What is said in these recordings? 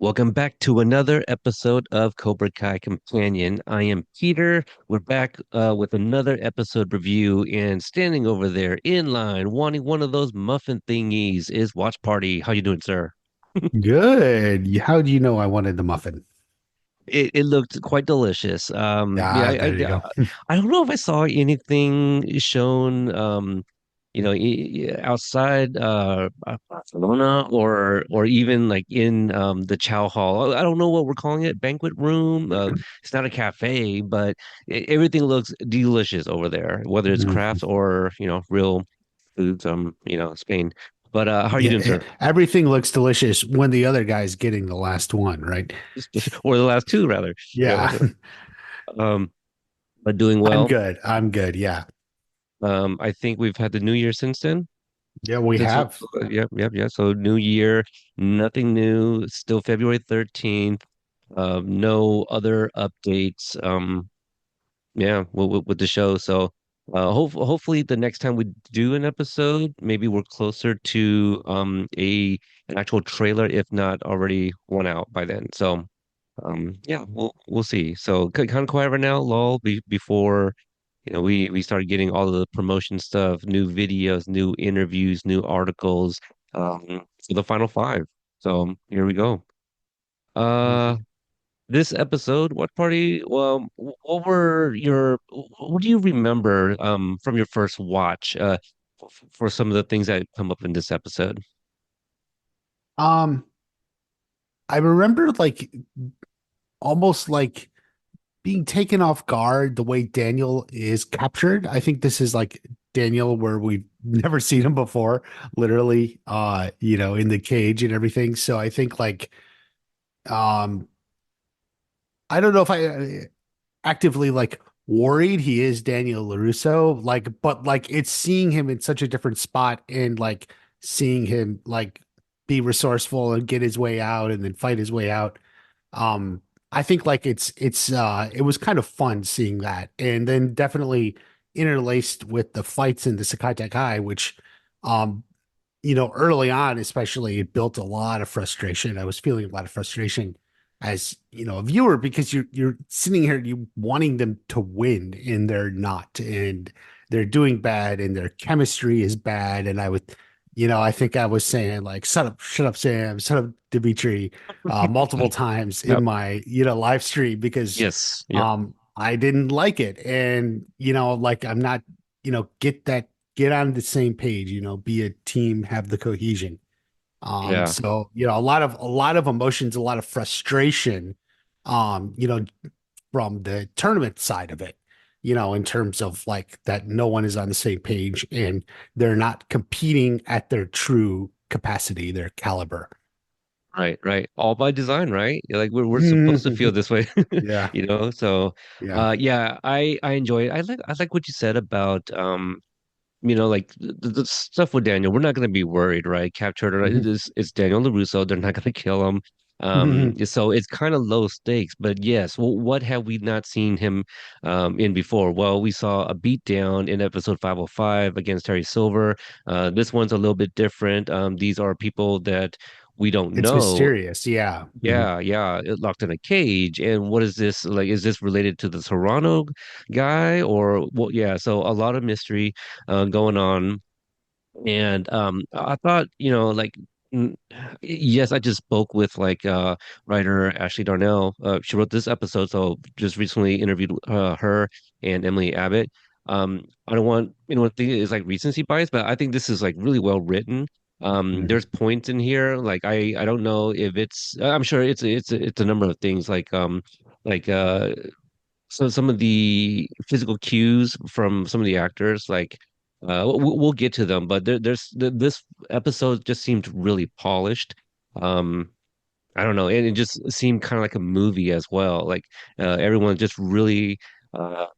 Welcome back to another episode of Cobra Kai Companion. I am Peter. We're back with another episode review, and standing over there in line, wanting one of those muffin thingies, is Watch Party. How you doing, sir? Good. How do you know I wanted the muffin? It looked quite delicious. Yeah, Ah, there you go. I don't know if I saw anything shown, outside Barcelona or even like in the Chow Hall. I don't know what we're calling it, banquet room. It's not a cafe, but everything looks delicious over there, whether it's crafts Mhm. or real foods. Spain. But how are you Yeah, doing, sir? everything looks delicious when the other guy's getting the last one, right? Or the last two, rather. Yeah. Yeah, Um, but doing I'm well. good. I'm good. Yeah. I think we've had the new year since then. Yeah, we Since have. yep, yep, yeah. So new year, nothing new. Still February 13th. No other updates. Yeah, with the show. So hopefully the next time we do an episode, maybe we're closer to a an actual trailer, if not already one out by then. So yeah, we'll see. So kind of quiet right now, lull before we started getting all of the promotion stuff, new videos, new interviews, new articles for the final five. So here we go. Uh, this episode, what party? Well, what do you remember from your first watch for some of the things that come up in this episode? Um, I remember like almost like being taken off guard the way Daniel is captured. I think this is like Daniel where we've never seen him before, literally, in the cage and everything. So I think like um I don't know if I actively like worried he is Daniel LaRusso, like, but like it's seeing him in such a different spot and like seeing him like be resourceful and get his way out and then fight his way out. I think like it was kind of fun seeing that. And then definitely interlaced with the fights in the Sekai Taikai, which um early on, especially, it built a lot of frustration. I was feeling a lot of frustration as, a viewer because you're sitting here you wanting them to win and they're not, and they're doing bad and their chemistry is bad. And I think I was saying like, shut up, Sam, shut up, Dimitri, multiple times in Yep. my, live stream because Yes. Yep. I didn't like it. And, like I'm not, get on the same page, be a team, have the cohesion. Yeah. So, a lot of emotions, a lot of frustration, um, you know, from the tournament side of it, in terms of like that no one is on the same page and they're not competing at their true capacity, their caliber. Right, right. All by design, right? Like we're supposed to feel this way, Yeah, So yeah. yeah, I enjoy it. I like what you said about like the stuff with Daniel. We're not gonna be worried, right? Captured or it's Daniel LaRusso, they're not gonna kill him. So it's kind of low stakes, but yes, what have we not seen him in before? Well, we saw a beatdown in episode 505 against Terry Silver. This one's a little bit different. These are people that we don't It's know. mysterious. Yeah. Yeah, yeah, locked in a cage. And what is this like? Is this related to the Toronto guy or what? Yeah, so a lot of mystery going on. And I thought, mm, yes, I just spoke with writer Ashley Darnell. She wrote this episode, so just recently interviewed her and Emily Abbott. I don't want anyone to think it's like recency bias, but I think this is like really well written. Mhm. There's points in here like I don't know if I'm sure it's a number of things like so some of the physical cues from some of the actors, like we'll get to them, but this episode just seemed really polished. Um, I don't know, and it just seemed kind of like a movie as well. Like everyone just really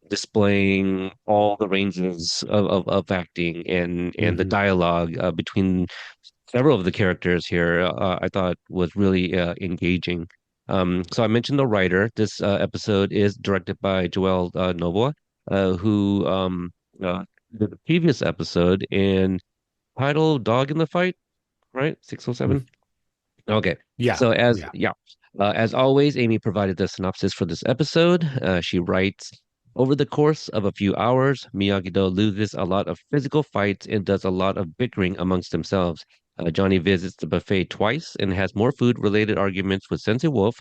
displaying all the ranges of acting and the Mhm. dialogue between several of the characters here, I thought was really engaging. So I mentioned the writer. This episode is directed by Joel Novoa, who did the previous episode in title Dog in the Fight, right? 607. Okay. Yeah, So yeah. as always, Amy provided the synopsis for this episode. She writes, over the course of a few hours, Miyagi-Do loses a lot of physical fights and does a lot of bickering amongst themselves. Johnny visits the buffet twice and has more food-related arguments with Sensei Wolf.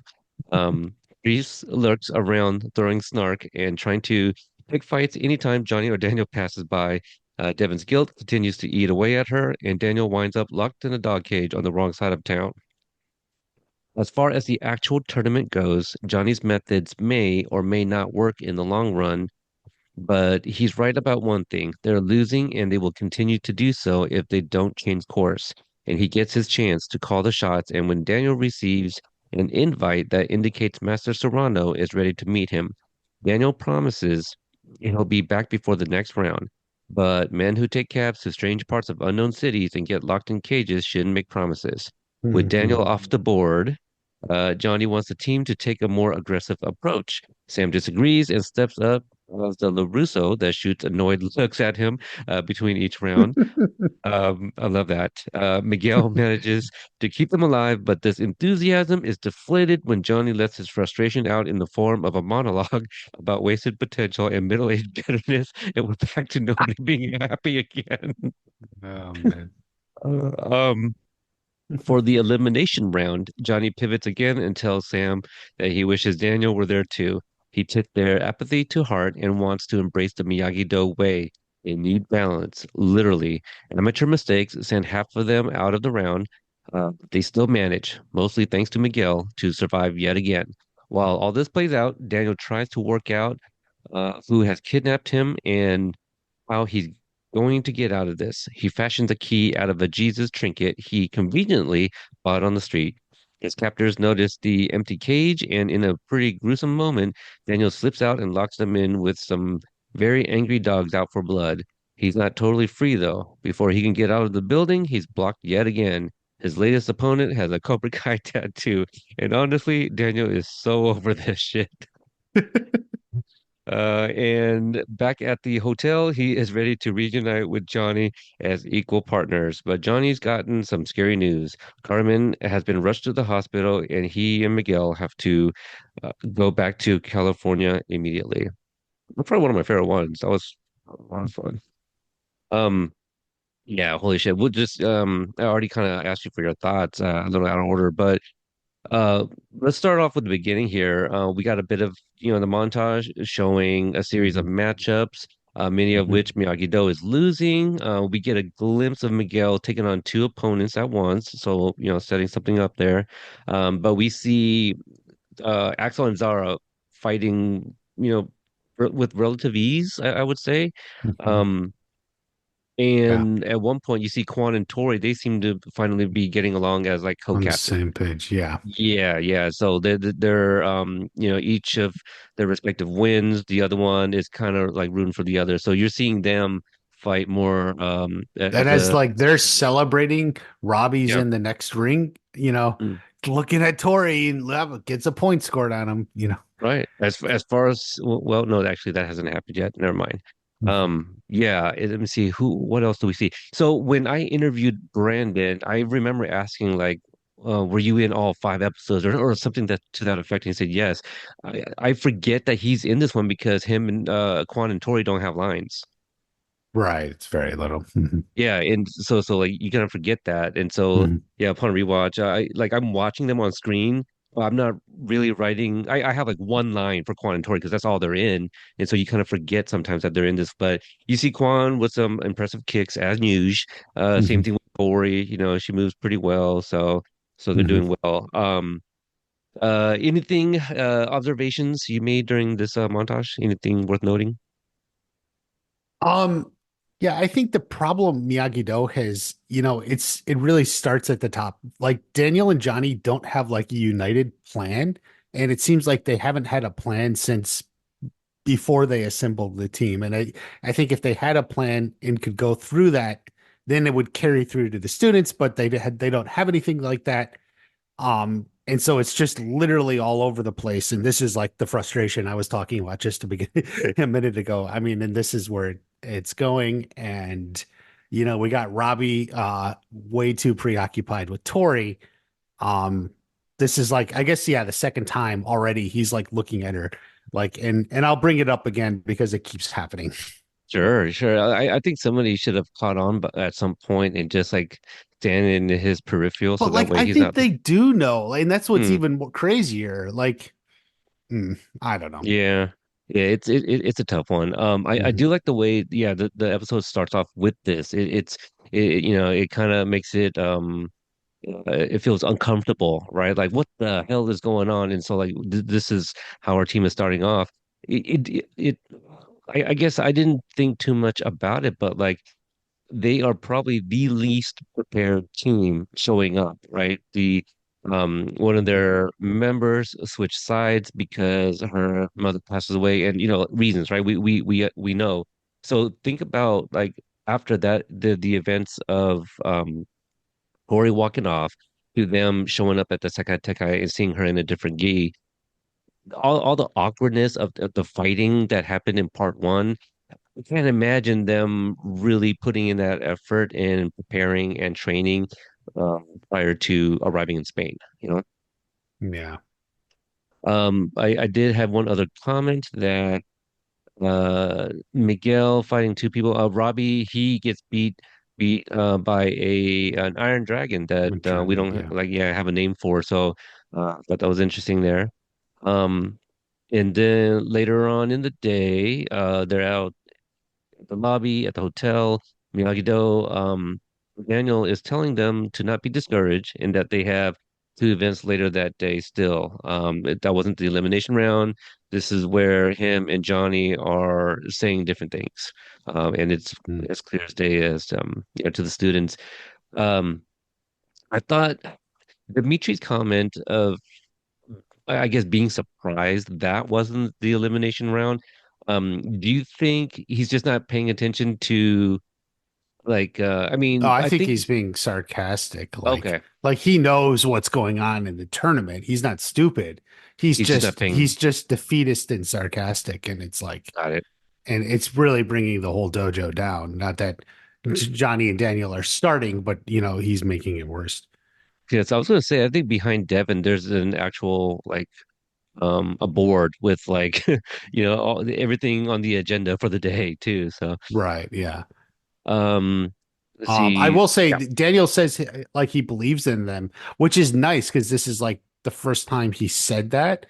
Reese lurks around throwing snark and trying to pick fights anytime Johnny or Daniel passes by. Devon's guilt continues to eat away at her, and Daniel winds up locked in a dog cage on the wrong side of town. As far as the actual tournament goes, Johnny's methods may or may not work in the long run, but he's right about one thing. They're losing and they will continue to do so if they don't change course. And he gets his chance to call the shots. And when Daniel receives an invite that indicates Master Serrano is ready to meet him, Daniel promises he'll be back before the next round. But men who take cabs to strange parts of unknown cities and get locked in cages shouldn't make promises. With Daniel Mhm. off the board, Johnny wants the team to take a more aggressive approach. Sam disagrees and steps up as the LaRusso that shoots annoyed looks at him between each round. I love that. Miguel manages to keep them alive, but this enthusiasm is deflated when Johnny lets his frustration out in the form of a monologue about wasted potential and middle-aged bitterness, and we're back to nobody being happy again. Oh man. Uh, um, For the elimination round, Johnny pivots again and tells Sam that he wishes Daniel were there too. He took their apathy to heart and wants to embrace the Miyagi-Do way. They need balance, literally. Amateur mistakes send half of them out of the round. They still manage, mostly thanks to Miguel, to survive yet again. While all this plays out, Daniel tries to work out who has kidnapped him and how he's going to get out of this. He fashions a key out of a Jesus trinket he conveniently bought on the street. His captors notice the empty cage, and in a pretty gruesome moment, Daniel slips out and locks them in with some very angry dogs out for blood. He's not totally free, though. Before he can get out of the building, he's blocked yet again. His latest opponent has a Cobra Kai tattoo, and honestly, Daniel is so over this shit. And back at the hotel, he is ready to reunite with Johnny as equal partners. But Johnny's gotten some scary news. Carmen has been rushed to the hospital, and he and Miguel have to go back to California immediately. That's probably one of my favorite ones. That was a lot of fun. Um, yeah, holy shit. We'll just I already kind of asked you for your thoughts, a little out of order, but uh, let's start off with the beginning here. We got a bit of, the montage showing a series of Mhm. matchups, many of Mhm. which Miyagi-Do is losing. We get a glimpse of Miguel taking on two opponents at once, so, setting something up there. But we see Axel and Zara fighting, with relative ease, I would say. Mhm. Um, Yeah, and at one point, you see Quan and Tori, they seem to finally be getting along as like on the co-captains. same page. Yeah. Yeah, yeah. So they're each of their respective wins. The other one is kind of like rooting for the other. So you're seeing them fight more And as as a like they're celebrating, Robbie's yeah. in the next ring, Mm. looking at Tori and gets a point scored on him. Right. As far as well, no, actually that hasn't happened yet. Never mind. Yeah, let me see what else do we see? So when I interviewed Brandon, I remember asking like, were you in all five episodes or something that to that effect? And he said yes. I forget that he's in this one because him and Quan and Tori don't have lines. Right. It's very little. Mhm. Yeah, and so like you kind of forget that, and so Mhm. yeah, upon rewatch, I'm watching them on screen, but I'm not really writing. I have like one line for Quan and Tori because that's all they're in, and so you kind of forget sometimes that they're in this. But you see Quan with some impressive kicks as usual. Same Mhm. thing with Tori. She moves pretty well, so they're Mhm. doing well. Anything observations you made during this montage? Anything worth noting? Um, yeah, I think the problem Miyagi-Do has, it really starts at the top. Like Daniel and Johnny don't have like a united plan, and it seems like they haven't had a plan since before they assembled the team. And I think if they had a plan and could go through that, then it would carry through to the students, but they don't have anything like that. And so it's just literally all over the place. And this is like the frustration I was talking about just to begin a minute ago. I mean, and this is where it's going. And we got Robbie way too preoccupied with Tori. Um, this is like, I guess, yeah, the second time already he's like looking at her, like, and I'll bring it up again because it keeps happening. Sure, sure. I think somebody should have caught on at some point and just like stand in his peripheral so But that like, way I he's think not. they do know, and that's what's Hmm, even more crazier. Like, I don't know. yeah, yeah. It's a tough one. I Mhm. do like the way the episode starts off with this. It kind of makes it feels uncomfortable, right? Like what the hell is going on? And so like this is how our team is starting off. I guess I didn't think too much about it, but like they are probably the least prepared team showing up, right? The One of their members switched sides because her mother passes away, and reasons, right? We know. So think about like after that the events of Corey walking off to them showing up at the Sekai Taikai and seeing her in a different gi. All the awkwardness of the fighting that happened in part one, I can't imagine them really putting in that effort in preparing and training prior to arriving in Spain, you know? Yeah. I did have one other comment that Miguel fighting two people. Robbie, he gets beat by an iron dragon that we Dragon. don't Yeah. like have a name for. So I thought that was interesting there. Um, and then later on in the day, they're out at the lobby at the hotel. Miyagi Do, Daniel is telling them to not be discouraged and that they have two events later that day still. That wasn't the elimination round. This is where him and Johnny are saying different things. And it's Mm. as clear as day as to the students. Um, I thought Dimitri's comment of I guess being surprised that wasn't the elimination round. Do you think he's just not paying attention to like Oh, I I think think he's being sarcastic. okay, Like he knows what's going on in the tournament. He's not stupid. he's just not He's paying just defeatist and sarcastic, and it's like, got it. and it's really bringing the whole dojo down. Not that Johnny and Daniel are starting, but he's making it worse. Yes, I was gonna say I think behind Devon there's an actual like a board with like everything on the agenda for the day too. So Right. Yeah. um let's I see. will say Yeah. that Daniel says like he believes in them, which is nice because this is like the first time he said that.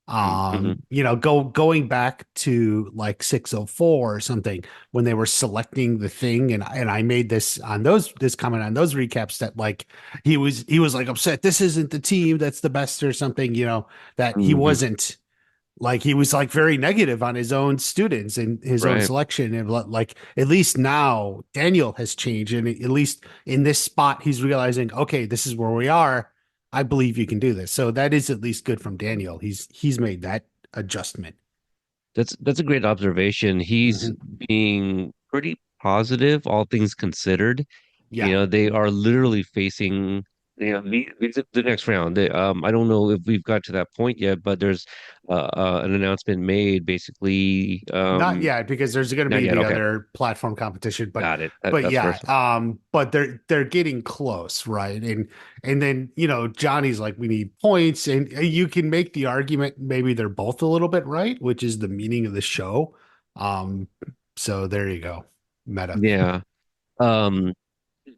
Mm-hmm. Going back to like 604 or something when they were selecting the thing, and I made this comment on those recaps that like he was like upset this isn't the team that's the best or something, that he Hmm. wasn't like he was like very negative on his own students and his own Right. selection and like at least now Daniel has changed and at least in this spot he's realizing okay this is where we are. I believe you can do this, so that is at least good from Daniel. He's made that adjustment. That's a great observation. He's Hmm. being pretty positive, all things considered. Yeah. They are literally facing, the next round. I don't know if we've got to that point yet, but there's an announcement made basically. Not yet because there's going to Not be yet. the Okay, other platform competition, got it. but That's yeah, first. but they're getting close, right? And then Johnny's like we need points, and you can make the argument maybe they're both a little bit right, which is the meaning of the show. Um, so there you go, meta. Yeah. Um,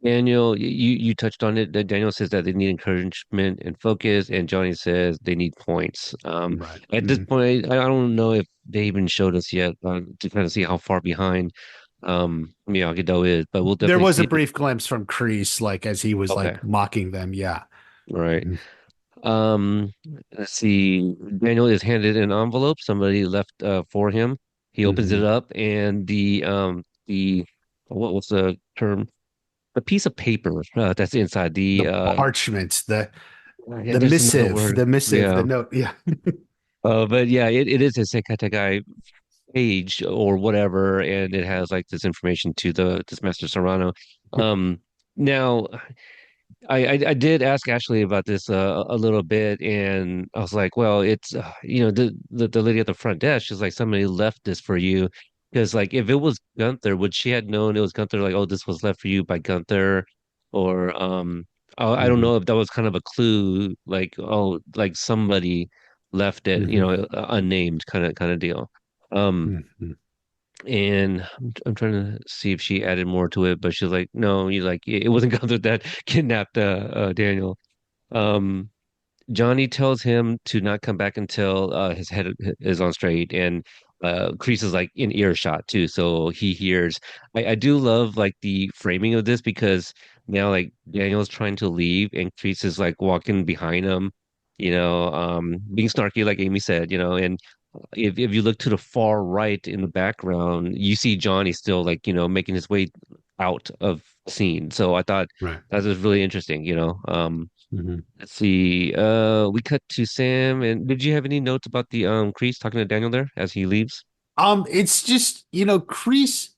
Daniel, you touched on it. That Daniel says that they need encouragement and focus, and Johnny says they need points. Right. At this Mhm. point, I don't know if they even showed us yet to kind of see how far behind Miyagi Do is, but we'll There definitely was a see it. brief glimpse from Kreese, like as he was Okay, like mocking them. Yeah. right. Mhm. Um, let's see. Daniel is handed an envelope somebody left for him. He opens it Mhm. up, and the what was the term? The piece of paper that's inside The the parchments, yeah, there's another word. the missive, the Yeah. note. Yeah. But yeah, it is a Sekai Taikai page or whatever, and it has like this information to the this Master Serrano. Um, Now I did ask Ashley about this a little bit, and I was like, well, it's the lady at the front desk. She's like, somebody left this for you, because like if it was Gunther, would she had known it was Gunther? Like, oh, this was left for you by Gunther, or I don't know if that was kind of a clue, like, oh, like somebody left it, Hmm. unnamed kind of deal. Um, Hmm. and I'm trying to see if she added more to it, but she's like, no, you like it wasn't Gunther that kidnapped Daniel. Um, Johnny tells him to not come back until his head is on straight, and Kreese is like in earshot too, so he hears. I do love like the framing of this because now like Daniel's trying to leave, and Kreese is like walking behind him, being snarky like Amy said, and if you look to the far right in the background, you see Johnny still like making his way out of scene. So I thought Right. that was really interesting. Hmm. Let's see. We cut to Sam, and did you have any notes about the Kreese talking to Daniel there as he leaves? It's just, Kreese,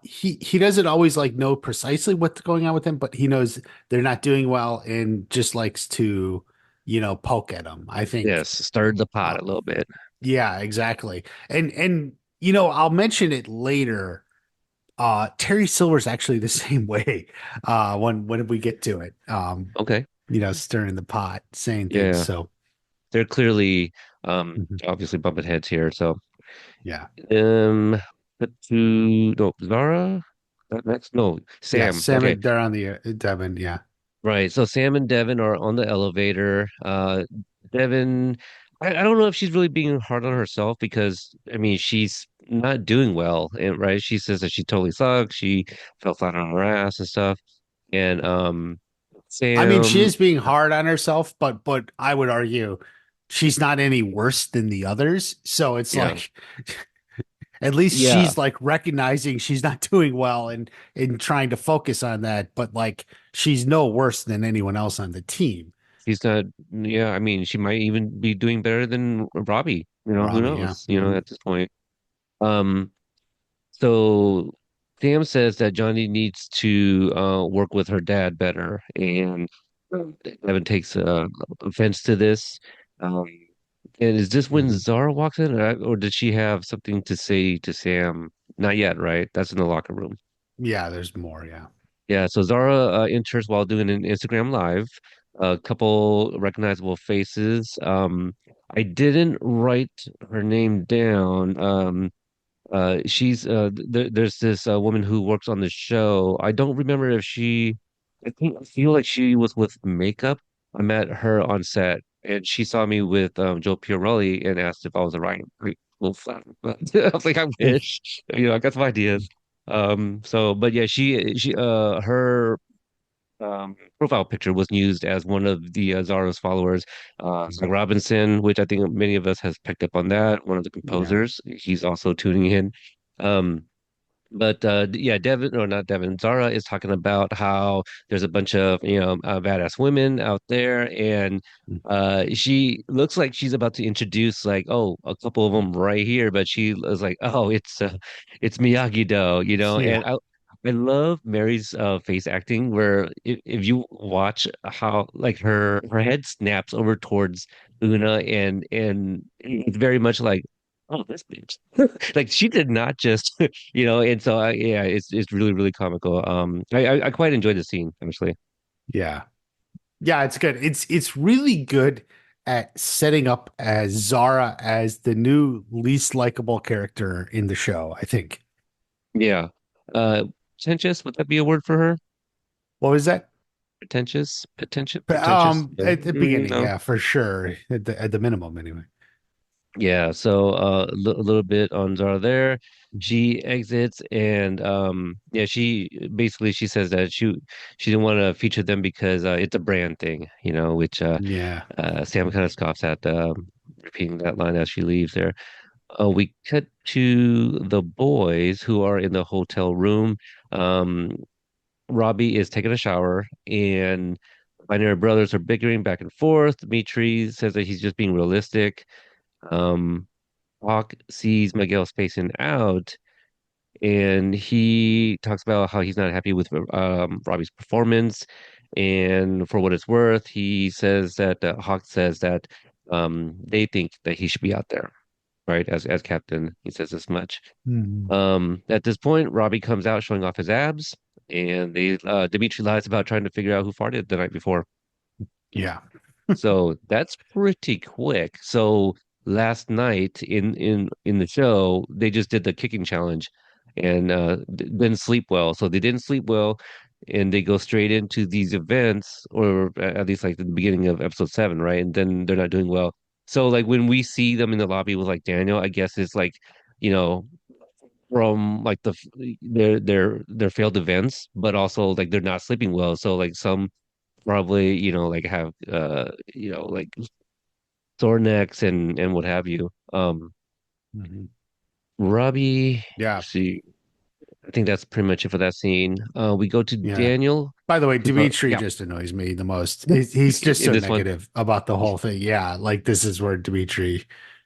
he doesn't always like know precisely what's going on with him, but he knows they're not doing well and just likes to, poke at them. I think, Yes, stirred the pot uh, a little bit. yeah, exactly. And I'll mention it later. Terry Silver's actually the same way. When we get to it, Okay. stirring the pot, saying things. Yeah, So, they're clearly mhm, obviously bumping heads here. So yeah, cut to no Zara. Next, no yeah. Sam. Sam Okay, and they're on the Devon. Yeah. right. So Sam and Devon are on the elevator. Devon, I don't know if she's really being hard on herself because I mean she's not doing well, and right? She says that she totally sucks. She fell flat on her ass and stuff. And I mean, she Sam, is being hard on herself, but I would argue she's not any worse than the others. So it's yeah, like at least yeah, she's like recognizing she's not doing well and trying to focus on that, but like she's no worse than anyone else on the team. she's not. Yeah, I mean, she might even be doing better than Robbie. Who Robbie, yeah. knows? At this point. Um, so Sam says that Johnny needs to work with her dad better, and Evan takes offense to this. Um, and is this when Hmm. Zara walks in, or did she have something to say to Sam? Not yet, right? That's in the locker room. Yeah, there's more, yeah. Yeah, so Zara enters while doing an Instagram live. A couple recognizable faces. I didn't write her name down. There's this woman who works on the show. I don't remember if I feel like she was with makeup. I met her on set, and she saw me with Joe Piorelli and asked if I was a writing little flat. But I was like, I wish, I got some ideas. But yeah, her profile picture was used as one of the Zara's followers, Zach Robinson, which I think many of us has picked up on that. One of the Yeah. composers, he's also tuning in. Um, but yeah, Devin or not Devin, Zara is talking about how there's a bunch of badass women out there, and she looks like she's about to introduce like a couple of them right here, but she was like, oh, it's Miyagi Do, Yeah. and I love Mary's face acting where if you watch how like her head snaps over towards Una and it's very much like, oh, this bitch. Like she did not just and so yeah, it's really really comical. I quite enjoyed the scene actually. Yeah. Yeah, it's good. It's really good at setting up as Zara as the new least likable character in the show, I think. Yeah. Uh, Pretentious, would that be a word for her? What was that? Pretentious. No. At the beginning, No. yeah, for sure. At the minimum, anyway. Yeah, so a little bit on Zara there. She exits and yeah, she says that she didn't want to feature them because it's a brand thing, which Yeah. Sam kind of scoffs at repeating that line as she leaves there. We cut to the boys who are in the hotel room. Um, Robbie is taking a shower, and binary brothers are bickering back and forth. Dimitri says that he's just being realistic. Um, Hawk sees Miguel spacing out, and he talks about how he's not happy with Robbie's performance. And for what it's worth, he says that Hawk says that they think that he should be out there, right? As captain, he says as much. Mhm. At this point, Robbie comes out showing off his abs. and they Dimitri lies about trying to figure out who farted the night before. Yeah. So that's pretty quick. So last night in the show, they just did the kicking challenge and didn't sleep well. So they didn't sleep well, and they go straight into these events, or at least like the beginning of episode 7, right? And then they're not doing well. So like when we see them in the lobby with like Daniel, I guess it's like, you know, from like their failed events, but also like they're not sleeping well. So like some probably, like have like sore necks and what have you. Mhm. Robbie, Yeah. let's see, I think that's pretty much it for that scene. We go to Yeah. Daniel, By the way, who's Dimitri yeah, just annoys me the most. He's just in so this one. negative about the whole thing. Yeah, like this is where Dimitri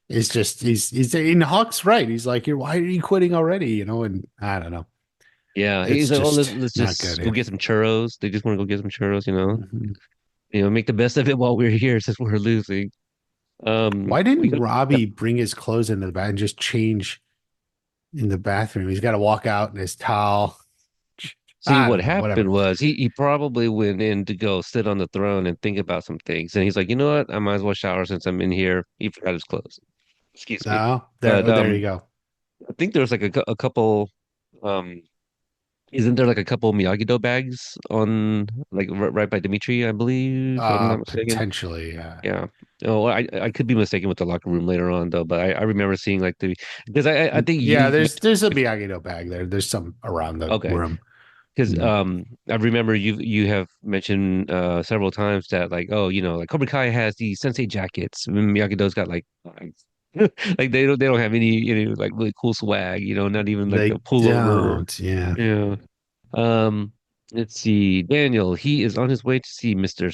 is just he's in Huck's right. He's like, why are you quitting already? And I don't know. Yeah, he's It's like, oh, let's just let's not just go good. get some churros. They just want to go get some churros, Mhm. make the best of it while we're here since we're losing. Why We didn't go. Robbie bring his clothes into the bath and just change in the bathroom? He's got to walk out in his towel. See, I what don't know, whatever. happened was he probably went in to go sit on the throne and think about some things. And he's like, you know what? I might as well shower since I'm in here. He forgot his clothes. Excuse me. No, there, But oh, there you go. I think there's like a couple um isn't there like a couple Miyagi Do bags on like right by Dimitri, I believe, if I'm not mistaken. Potentially. Yeah. Oh, I could be mistaken with the locker room later on though, but I remember seeing like the because I think Yeah, you there's a Miyagi-Do bag there. There's some around the okay. room. Because Mm. I remember you have mentioned several times that like oh like Cobra Kai has these sensei jackets. Miyagi-Do's got like like they don't have any like really cool swag. Not even like a They pullover. don't. Yeah. Yeah. Um. Let's see. Daniel. He is on his way to see Master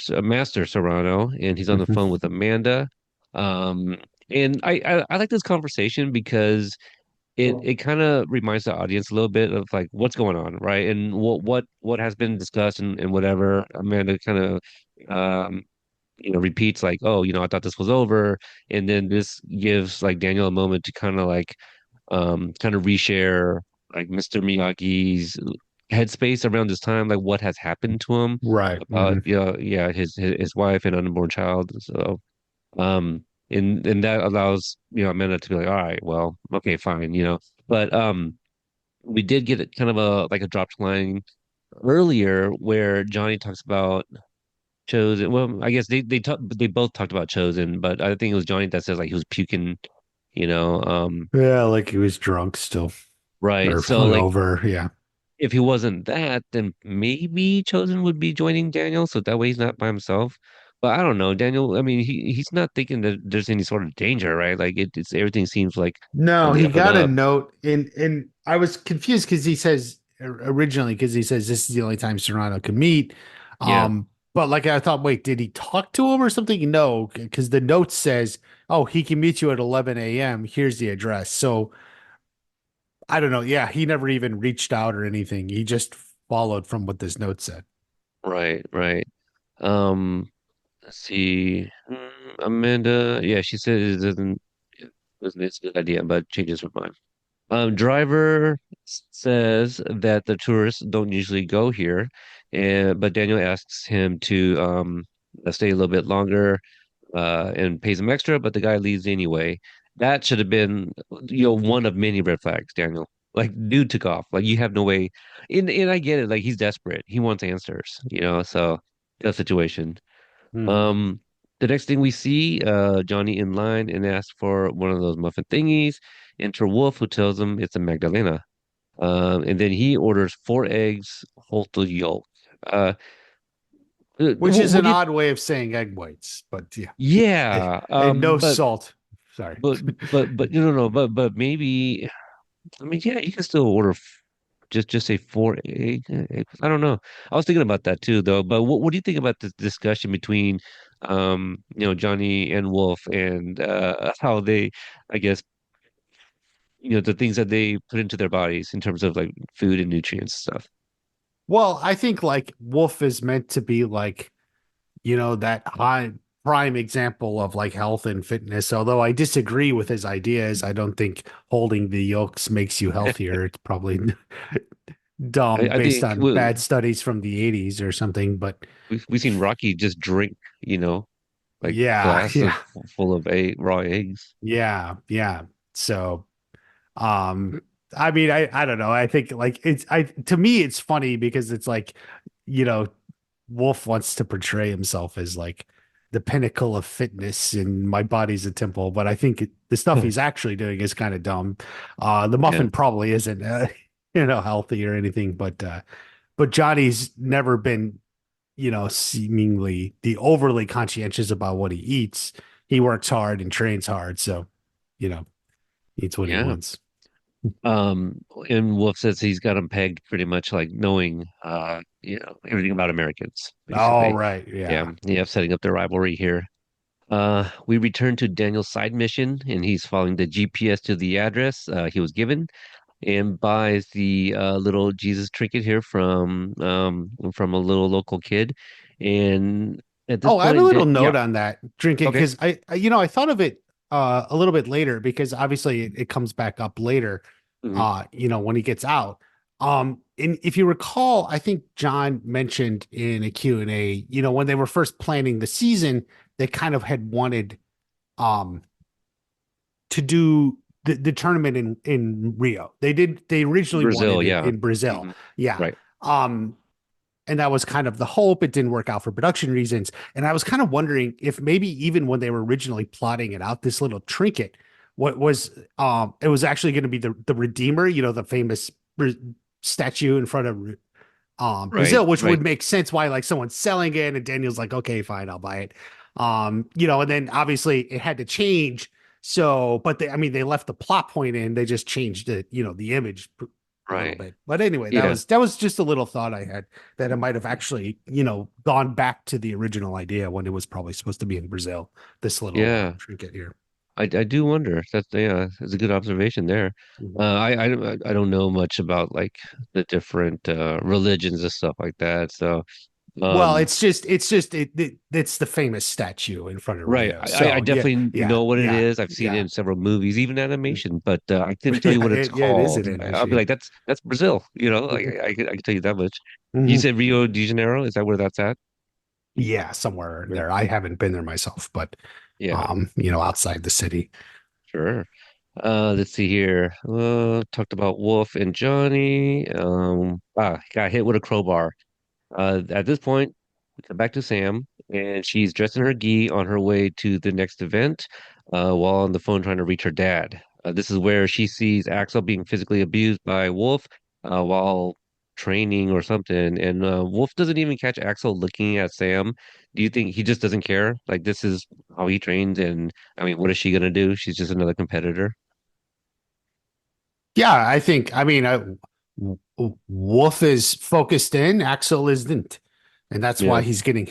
Serrano, and he's on the phone Mhm. with Amanda. Um. And I like this conversation because it kind of reminds the audience a little bit of like what's going on, right? And what has been discussed and whatever. Amanda kind of repeats like, oh, I thought this was over. And then this gives like Daniel a moment to kind of reshare like Mr. Miyagi's headspace around this time, like what has happened to him Right. about Hmm. yeah, his wife and unborn child. So and that allows Amanda to be like, all right, well, okay, fine, but we did get kind of a like a dropped line earlier where Johnny talks about Chosen. Well, I guess they both talked about Chosen, but I think it was Johnny that says like he was puking, you know. Yeah, like he was drunk still Right. or So like hungover. Yeah. if he wasn't that, then maybe Chosen would be joining Daniel, so that way he's not by himself. But I don't know, Daniel. I mean, he's not thinking that there's any sort of danger, right? Like it's everything seems like on No, the he up and got a up. note and I was confused because he says originally because he says this is the only time Serrano can meet. Yeah, But like I thought, wait, did he talk to him or something? No, because the note says, oh, he can meet you at 11 a.m. Here's the address. So I don't know. Yeah, he never even reached out or anything. He just followed from what this note said. right, right. Um, let's see. Amanda, yeah, she said it doesn't it's a good idea, but changes her mind. Driver says that the tourists don't usually go here, and but Daniel asks him to stay a little bit longer and pays him extra, but the guy leaves anyway. That should have been one of many red flags, Daniel. Like, dude took off. Like, you have no way. And I get it. Like, he's desperate. He wants answers. So that situation. Hmm. Um, the next thing we see, Johnny in line and asks for one of those muffin thingies. Enter Wolf, who tells him it's a Magdalena. And then he orders 4 eggs, whole yolk. Uh, Which is what an do you? odd way of saying egg whites, but yeah. Yeah. And no salt. Sorry. But but no, but maybe I mean yeah, you can still order just say 4 eggs. I don't know. I was thinking about that too though. But what do you think about this discussion between Johnny and Wolf and how they I guess the things that they put into their bodies in terms of like food and nutrients stuff. Well, I think like Wolf is meant to be like, that high prime example of like health and fitness. Although I disagree with his ideas, I don't think holding the yolks makes you healthier. It's probably dumb I based think on bad studies from the 80s or something. But we've seen Rocky just drink, like yeah, glass yeah, of full of raw eggs. yeah, yeah. So, um, I mean, I don't know. I think like to me it's funny because it's like, you know, Wolf wants to portray himself as like the pinnacle of fitness and my body's a temple, but I think the stuff he's actually doing is kind of dumb. The Yeah, muffin probably isn't, healthy or anything, but Johnny's never been, seemingly the overly conscientious about what he eats. He works hard and trains hard, so you know, eats what he yeah. wants. Um, and Wolf says he's got him pegged pretty much like knowing, everything about Americans, All basically. right, Yeah, yeah. yeah, setting up the rivalry here. We return to Daniel's side mission, and he's following the GPS to the address he was given, and buys the little Jesus trinket here from a little local kid. And at this Oh, I have a point, little yeah, note on that drinking okay, because I thought of it a little bit later because obviously it comes back up later, mhm, when he gets out. And if you recall, I think John mentioned in a Q and A, when they were first planning the season, they kind of had wanted um to do the tournament in Rio. They originally Brazil, wanted it yeah, in Brazil. hmm, Yeah. right, Um and that was kind of the hope. It didn't work out for production reasons. And I was kind of wondering if maybe even when they were originally plotting it out, this little trinket, what was it was actually going to be the Redeemer, the famous statue in front of right, Brazil, which right, would make sense why like someone's selling it and Daniel's like, okay, fine, I'll buy it. And then obviously it had to change. So, but I mean, they left the plot point in, they just changed it, the image a little right, bit. But anyway, that yeah, was that was just a little thought I had that it might have actually, gone back to the original idea when it was probably supposed to be in Brazil, this little yeah. trinket here. I do wonder. That's a good observation there. Mhm. I don't know much about like the different religions and stuff like that. So Well, um it's the famous statue in front of right, Rio. I So yeah, definitely yeah, know what it yeah, is. I've seen it yeah. in several movies, even animation, but I couldn't tell you Yeah, what it's it is called. an I'll be initiate. like, that's Brazil, like Mhm. I can tell you that much. You Mhm. said Rio de Janeiro, is that where that's at? Yeah, somewhere Sure. there. I haven't been there myself, but Yeah, outside the city. sure. Let's see here. Talked about Wolf and Johnny. Got hit with a crowbar. At this point, we come back to Sam, and she's dressed in her gi on her way to the next event, while on the phone trying to reach her dad. This is where she sees Axel being physically abused by Wolf, while training or something, and Wolf doesn't even catch Axel looking at Sam. Do you think he just doesn't care? Like this is how he trains, and I mean, what is she gonna do? She's just another competitor. Yeah, I mean, Wolf is focused in, Axel isn't, and that's why Yeah. he's getting.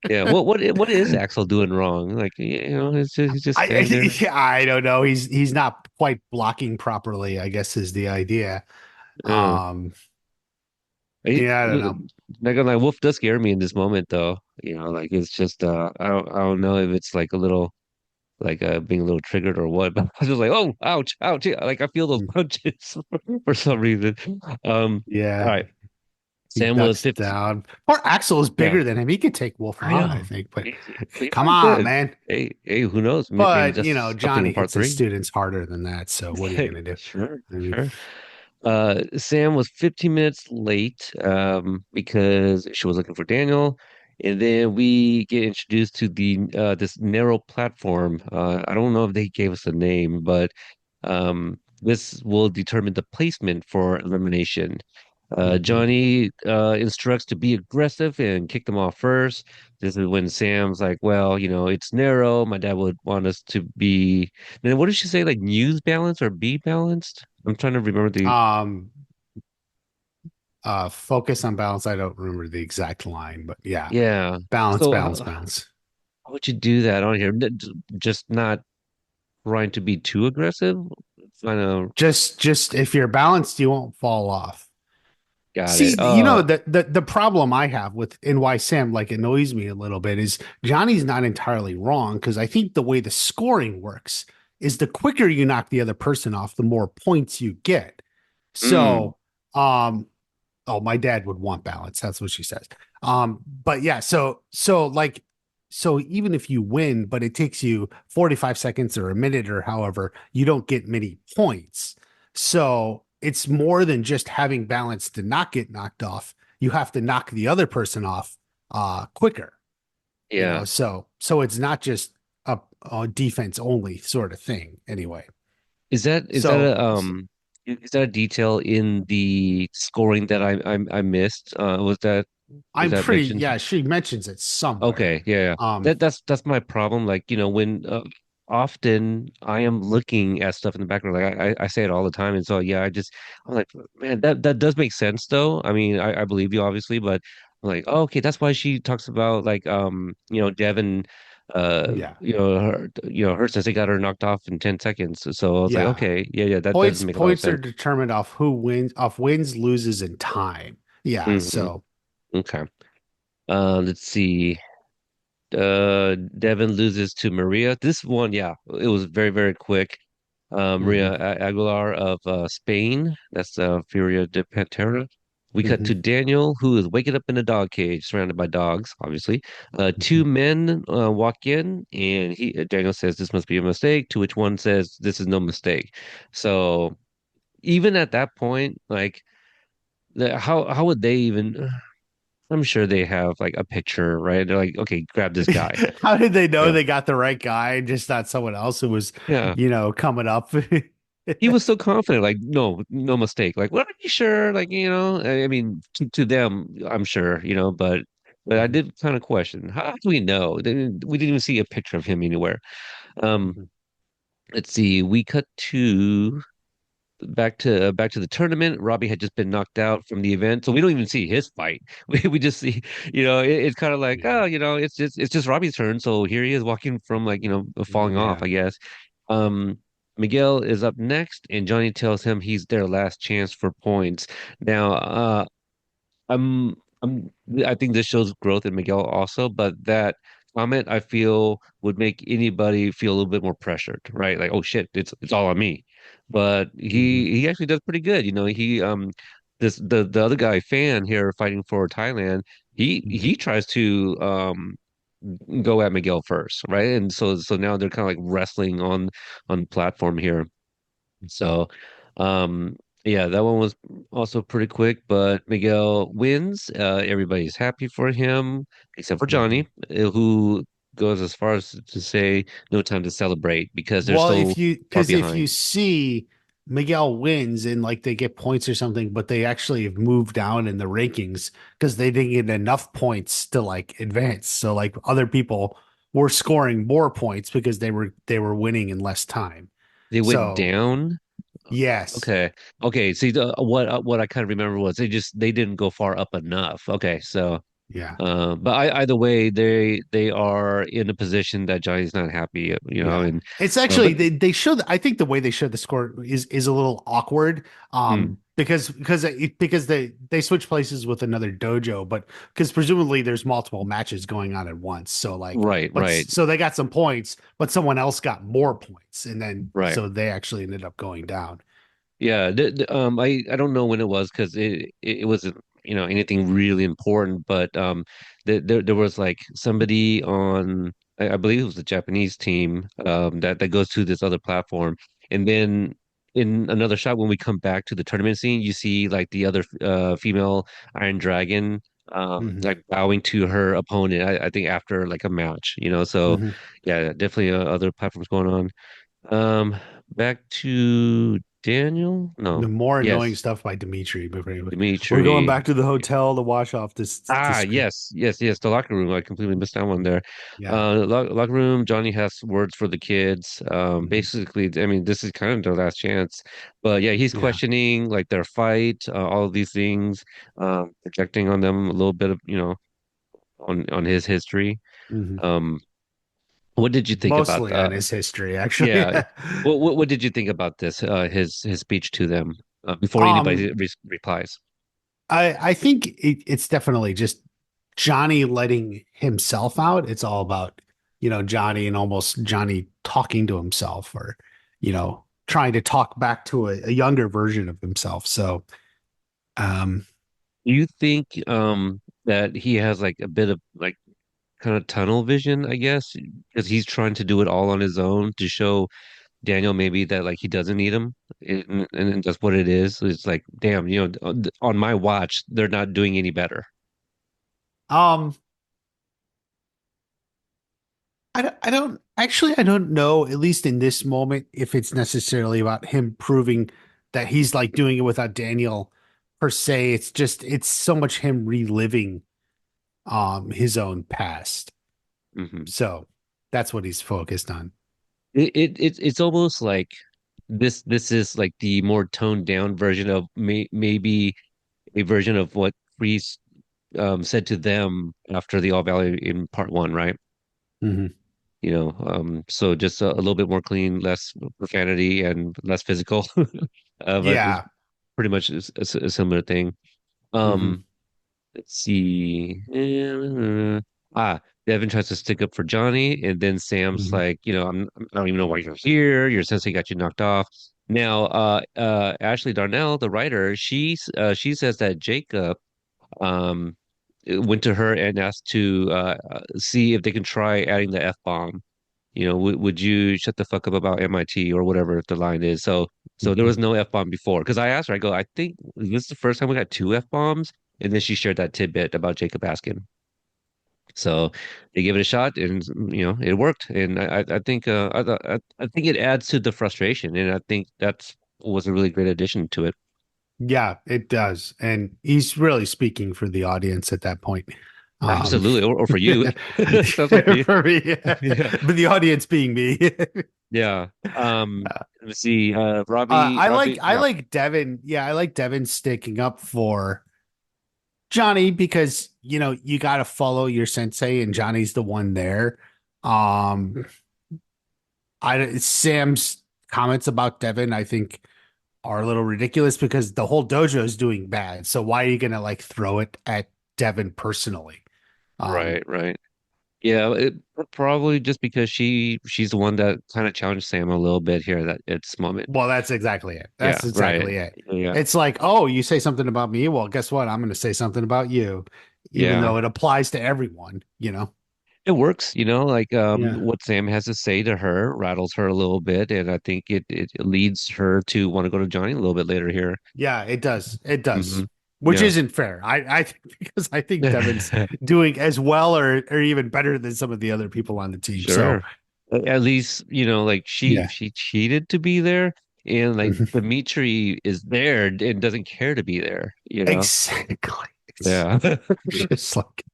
Yeah, what is Axel doing wrong? Like, he's just standing there. Yeah, I don't know. He's not quite blocking properly, I guess is the idea. Uh, Um, I, yeah, I don't know. not gonna lie, Wolf does scare me in this moment though. Like it's just I don't know if it's like a little like being a little triggered or what, but I was just like, oh, ouch, ouch. Yeah, like I feel those punches for some reason. All Yeah, right. he Sam was ducks 50. down. Poor Axel is Yeah, bigger than him. He could take Wolf I on, I know. think, but He come probably on, could. man. Hey, who knows? Maybe But that's something Johnny in part hits his three. students harder than that. So what are you gonna do? Sure, I mean, sure. Sam was 15 minutes late because she was looking for Daniel. And then we get introduced to the this narrow platform. I don't know if they gave us a name, but this will determine the placement for elimination. mhm. Johnny instructs to be aggressive and kick them off first. This is when Sam's like, well, it's narrow. My dad would want us to be. And then what did she say? Like news balance or be balanced? I'm trying to remember the. Um, focus on balance. I don't remember the exact line, but yeah, Yeah. balance, So balance, how balance. would you do that on here? Just not trying to be too aggressive. Kind of Just if you're balanced, you won't fall off. got See, it. the problem I have with and why Sam like annoys me a little bit is Johnny's not entirely wrong because I think the way the scoring works is the quicker you knock the other person off, the more points you get. mm, So Um, oh, my dad would want balance. That's what she says. But yeah, so even if you win, but it takes you 45 seconds or a minute or however, you don't get many points. So it's more than just having balance to not get knocked off. You have to knock the other person off quicker, Yeah. so it's not just a defense only sort of thing anyway. Is that So is that a detail in the scoring that I missed? Was I'm that pretty, mentioned? yeah, she mentions it somewhere. Okay, yeah, yeah. Um, That's my problem. Like, when often I am looking at stuff in the background, like I say it all the time, and so yeah, I'm like, man, that does make sense though. I mean, I believe you obviously, but I'm like, oh, okay, that's why she talks about like Devon, yeah, her since they got her knocked off in 10 seconds. So I was like, yeah. okay, yeah, yeah, that does Points make a lot of points are sense. determined off who wins, off wins, loses, and time. Yeah, Hmm. so Okay. Let's see. Devin loses to Maria. This one, yeah, it was very, very quick. hmm Maria Aguilar of Spain. That's Furia de Pantera. We cut hmm to Daniel, who is waking up in a dog cage, surrounded by dogs, obviously. hmm Two men walk in, and Daniel says this must be a mistake. To which one says this is no mistake. So even at that point, like, how would they even? I'm sure they have like a picture, right? They're like, okay, grab this guy. How did they know Yeah. they got the right guy and just not someone else who was, Yeah. coming up? He was so confident, like, no, no mistake. Like, what are you sure? Like, I mean, to them, I'm sure, but I Mhm, did kind of question, how do we know? We didn't even see a picture of him anywhere. Um, mhm, let's see. We cut to back to the tournament. Robbie had just been knocked out from the event, so we don't even see his fight. We just see, it's kind of like, yeah, oh, it's just Robbie's turn. So here he is walking from like, falling off, yeah. I guess. Um, Miguel is up next, and Johnny tells him he's their last chance for points. Now, I'm I'm I think this shows growth in Miguel also, but that comment I feel would make anybody feel a little bit more pressured, right? Like, oh shit, it's all on me. But hmm he actually does pretty good. He this the other guy fan here fighting for Thailand, he tries to go at Miguel first, right? And so now they're kind of like wrestling on the platform here. So, yeah, that one was also pretty quick, but Miguel wins. Everybody's happy for him, except for hmm Johnny, who goes as far as to say no time to celebrate because they're Well, so far if you behind. see Miguel wins and like they get points or something, but they actually have moved down in the rankings because they didn't get enough points to like advance. So like other people were scoring more points because they were winning in less time. They went So down. yes, Okay. Okay. See, what I kind of remember was they didn't go far up enough. Okay. So, yeah. but either way, they are in a position that Johnny's not happy, Yeah. and It's actually but they show I think the way they show the score is a little awkward mm, because they switch places with another dojo, but because presumably there's multiple matches going on at once. So like right, but right, so they got some points, but someone else got more points and then right. so they actually ended up going down. Yeah, I don't know when it was because it wasn't anything really important, but there was like somebody on I believe it was the Japanese team that goes to this other platform, and then in another shot when we come back to the tournament scene, you see like the other female Iron Dragon hmm like bowing to her opponent. I think after like a match, so hmm yeah, definitely other platforms going on. Um, Back to Daniel? The No. more annoying Yes, stuff by Dimitri. But anyway, we're going Dimitri. back to the hotel to wash off this. Yes, yes, yes. The locker room. I completely missed that one there. Yeah. Locker room. Johnny has words for the kids. hmm Basically, I mean, this is kind of their last chance. But yeah, he's Yeah. questioning like their fight, all of these things, projecting on them a little bit of, on his history. hmm Um, what did you think about Mostly on his history, actually. Yeah. What did you think about this? His speech to them before um, anybody replies. I think it's definitely just Johnny letting himself out. It's all about, Johnny and almost Johnny talking to himself or, trying to talk back to a younger version of himself. So Um, Do you think that he has like a bit of like kind of tunnel vision, I guess, because he's trying to do it all on his own to show Daniel maybe that like he doesn't need him, and that's what it is. It's like, damn, on my watch, they're not doing any better. um, I don't know, at least in this moment, if it's necessarily about him proving that he's like doing it without Daniel per se. It's just it's so much him reliving his own past. Hmm. So that's what he's focused on. It's almost like this is like the more toned down version of maybe a version of what Priest said to them after the All Valley in part one, right? Hmm. So just a little bit more clean, less profanity and less physical. But it's Yeah. pretty much a similar thing. Hmm. Um, let's see. Devin tries to stick up for Johnny, and then Sam's Hmm. like, I don't even know why you're here. Your sensei got you knocked off. Now, Ashley Darnell, the writer, she says that Jacob um went to her and asked to see if they can try adding the F-bomb. Would you shut the fuck up about MIT or whatever the line is? So there Hmm. was no F-bomb before because I asked her, I go, I think this is the first time we got two F-bombs, and then she shared that tidbit about Jacob Askin. So they gave it a shot, and it worked. And I think I think it adds to the frustration, and I think that's was a really great addition to it. Yeah, it does. And he's really speaking for the audience at that point. Um, Absolutely, or for you, sounds like you. for me, yeah. Yeah, But the audience being me. yeah. Let me see. Robbie, I yeah, like Devin. Yeah, I like Devin sticking up for Johnny because you got to follow your sensei, and Johnny's the one there. Um, I Sam's comments about Devin, I think, are a little ridiculous because the whole dojo is doing bad. So why are you gonna like throw it at Devin personally? Um, right, right. Yeah, probably just because she's the one that kind of challenged Sam a little bit here that at this moment. well, that's exactly it. Yeah, That's right. exactly it. Yeah, It's like, oh, you say something about me. Well, guess what? I'm going to say something about you, even yeah. though it applies to everyone. It works, like Yeah. what Sam has to say to her rattles her a little bit, and I think it leads her to want to go to Johnny a little bit later here. Yeah, it does. It does. Hmm. Which Yeah. isn't fair. I think because I think Devin's doing as well or even better than some of the other people on the team. So Sure. At least, like yeah. she cheated to be there, and like Mhm. Dimitri is there and doesn't care to be there. Exactly. It's Yeah. just like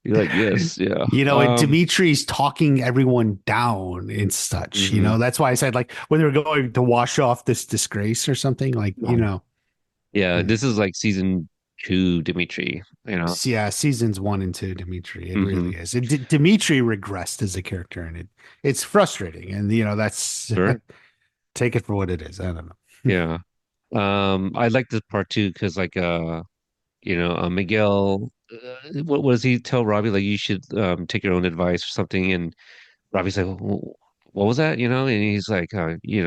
You're like, yes, yeah. and Dimitri's talking everyone down and such. Hmm. That's why I said like when they were going to wash off this disgrace or something, Yeah, yeah, this is like season two, Dimitri. Yeah, seasons 1 and 2, Dimitri. It Hmm. really is. Dimitri regressed as a character, and it's frustrating. And that's Sure. take it for what it is. I don't know. Yeah. I like this part too because like Miguel, what does he tell Robbie? Like you should take your own advice or something, and Robbie's like, What was that?" And he's like, you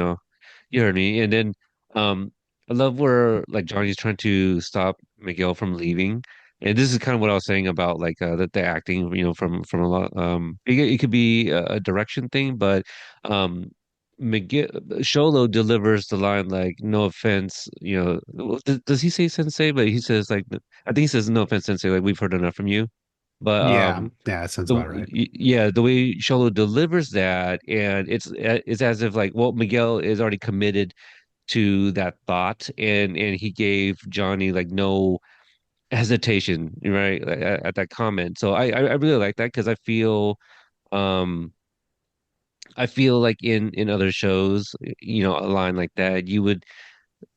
heard me. And then I love where like Johnny's trying to stop Miguel from leaving. And this is kind of what I was saying about like the acting, from a lot it could be a direction thing, but um Miguel Sholo delivers the line like no offense, does he say sensei? But he says like I think he says no offense sensei, like we've heard enough from you. But Yeah, yeah, that sounds about right. yeah, the way Sholo delivers that, and it's as if like, well, Miguel is already committed to that thought, and he gave Johnny like no hesitation, right, at that comment. So I really like that because um I feel like in other shows, a line like that, you would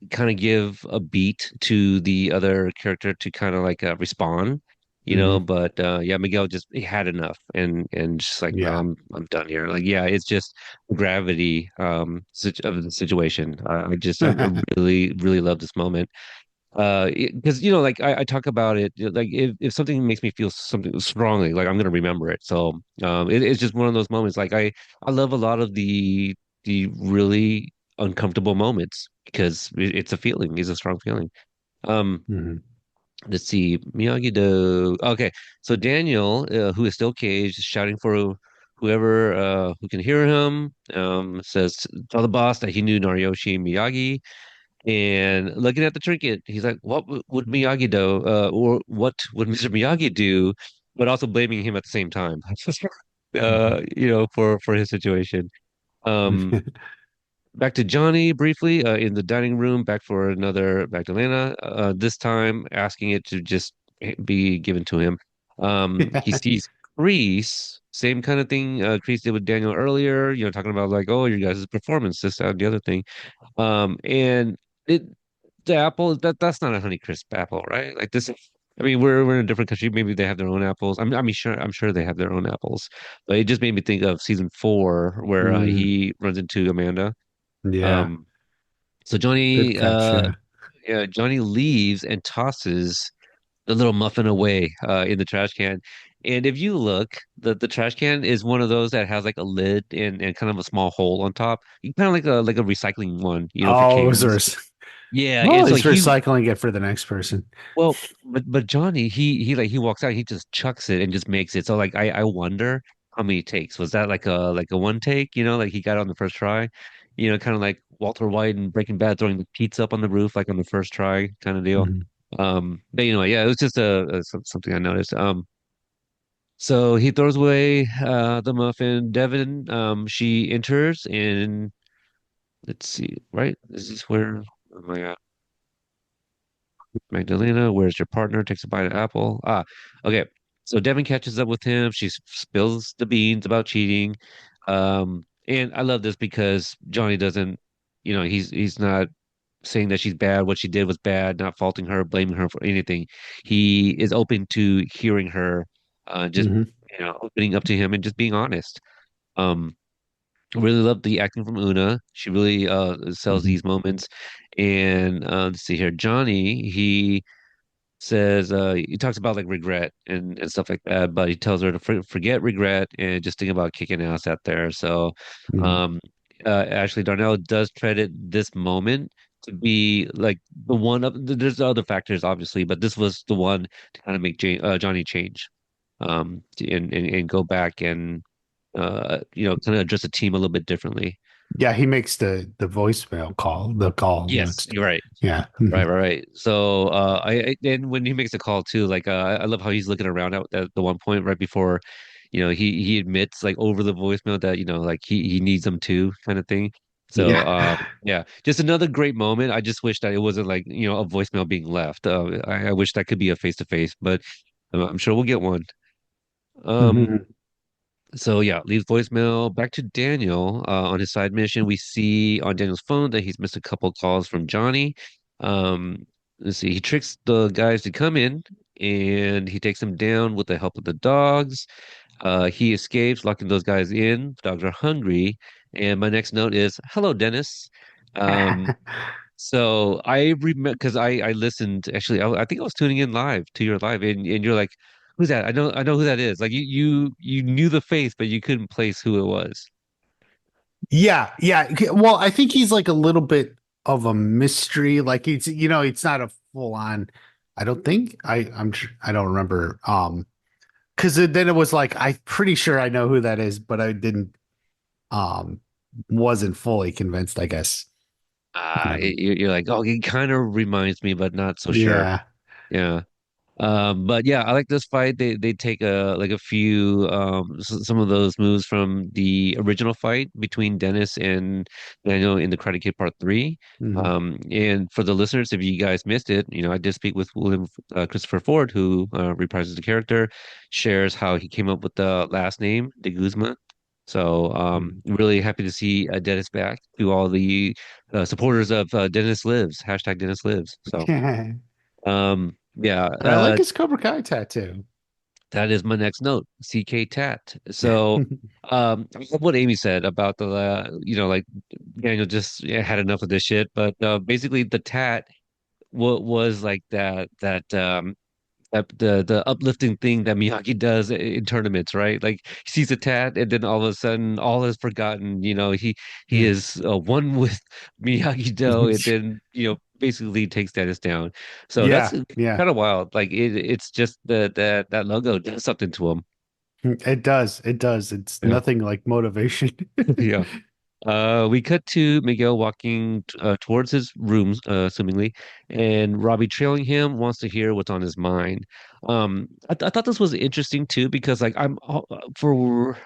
kind of give a beat to the other character to kind of like respond, Hmm. but yeah, Miguel just he had enough and just like, no, Yeah. I'm done here. Like, yeah, it's just gravity of the situation. I really really love this moment. Because like I talk about it, like if something makes me feel something strongly, like I'm gonna remember it. So it's just one of those moments. Like I love a lot of the really uncomfortable moments because it's a feeling, it's a strong feeling. Hmm. Let's see, Miyagi Do. Okay, so Daniel, who is still caged, is shouting for whoever who can hear him. Says tell the boss that he knew Nariyoshi Miyagi, and looking at the trinket, he's like, "What would Miyagi do? Or what would Mr. Miyagi do?" But also blaming him at the same time, for his situation. Um, Back to Johnny briefly in the dining room, back for another Magdalena, this time asking it to just be given to him. He sees Kreese, same kind of thing Kreese did with Daniel earlier, talking about like, oh, your guys' performance, this, that, and the other thing. And it the apple that's not a Honeycrisp apple, right? Like this. I mean, we're in a different country. Maybe they have their own apples. I'm sure they have their own apples. But it just made me think of season 4 where Mm, he runs into Amanda. yeah, Um, so good Johnny, catch. Yeah. yeah, Johnny leaves and tosses the little muffin away in the trash can. And if you look, the trash can is one of those that has like a lid and kind of a small hole on top. Kind of like a recycling one, for Oh, so cans. it's, Yeah, well, and so he's he recycling it for the next person. well, but Johnny, he walks out, he just chucks it and just makes it. So like I wonder how many takes. Was that like a one take, like he got on the first try? Kind of like Walter White and Breaking Bad throwing the pizza up on the roof like on the first try kind of deal. Mhm. But anyway, yeah, it was just something I noticed. So he throws away the muffin. Devon, she enters and let's see, right? Is this where oh my God. Magdalena, where's your partner? Takes a bite of apple. Okay. So Devin catches up with him. She spills the beans about cheating. And I love this because Johnny doesn't, he's not saying that she's bad. What she did was bad, not faulting her, blaming her for anything. He is open to hearing her, just, Mhm. opening up to him and just being honest. Um, really love the acting from Una. She really sells Mhm. these moments. And let's see here, Johnny, says he talks about like regret and stuff like that, but he tells her to forget regret and just think about kicking ass out there. So Mhm. um Ashley Darnell does credit this moment to be like the one of there's other factors obviously, but this was the one to kind of make Johnny change and go back and kind of address the team a little bit differently. Yeah, he makes the voicemail call, the call. Yes, you're right. Yeah. Right, Mhm. right, right. So, and when he makes a call too, like, I love how he's looking around at the one point right before, he admits like over the voicemail that, like he needs them too, kind of thing. So, Yeah. yeah, just another great moment. I just wish that it wasn't like, a voicemail being left. I wish that could be a face to face, but I'm sure we'll get one. Um, Mhm. so yeah, leaves voicemail. Back to Daniel on his side mission. We see on Daniel's phone that he's missed a couple calls from Johnny. Let's see, he tricks the guys to come in and he takes them down with the help of the dogs. He escapes, locking those guys in. The dogs are hungry. And my next note is, "Hello, Dennis." Um, so I remember because I listened actually I think I was tuning in live to your live and you're like, who's that? I know who that is. Like you knew the face, but you couldn't place who it was. Yeah, yeah. Well, I think he's like a little bit of a mystery. Like it's not a full on. I don't think I don't remember. Because then it was like I'm pretty sure I know who that is, but I didn't. Um, wasn't fully convinced. I guess. You're like, oh, he kind of reminds me, but not so sure. Yeah. Yeah. But yeah, I like this fight. They take a few some of those moves from the original fight between Dennis and Daniel in the Karate Kid Part 3. Hmm. And for the listeners, if you guys missed it, I did speak with William Christopher Ford, who reprises the character, shares how he came up with the last name, De Guzman. So really happy to see Dennis back to all the supporters of Dennis Lives, hashtag Dennis Lives. So. And Yeah, I like his Cobra Kai tattoo. that is my next note, CK Tat. So, I love what Amy said about the, like Daniel just had enough of this shit. But basically, the tat was like the uplifting thing that Miyagi does in tournaments, right? Like he sees a tat, and then all of a sudden, all is forgotten. He Yeah. is one with Miyagi Do, and then basically takes Dennis down. So that's Yeah, yeah. kind of wild. Like it's just that logo does something to him. It does. It does. It's Yeah. nothing like motivation. Yeah. We cut to Miguel walking towards his rooms, assumingly, and Robbie trailing him wants to hear what's on his mind. I thought this was interesting too because like for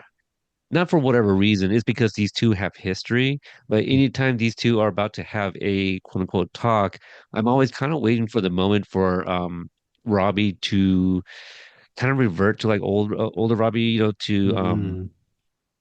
not for whatever reason, it's because these two have history. But anytime these two are about to have a quote unquote talk, I'm always kind of waiting for the moment for Robbie to kind of revert to like older Robbie, to Mm,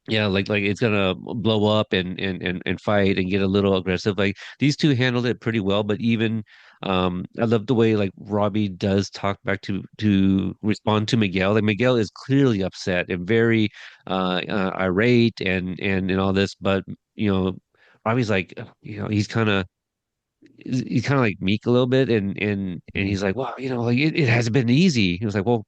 yeah, like it's gonna blow up and fight and get a little aggressive. Like these two handled it pretty well, but even I love the way like Robbie does talk back to respond to Miguel. Like Miguel is clearly upset and very irate and all this, but Robbie's like he's kind of like meek a little bit and mm. he's like, well, like it hasn't been easy. He was like, well,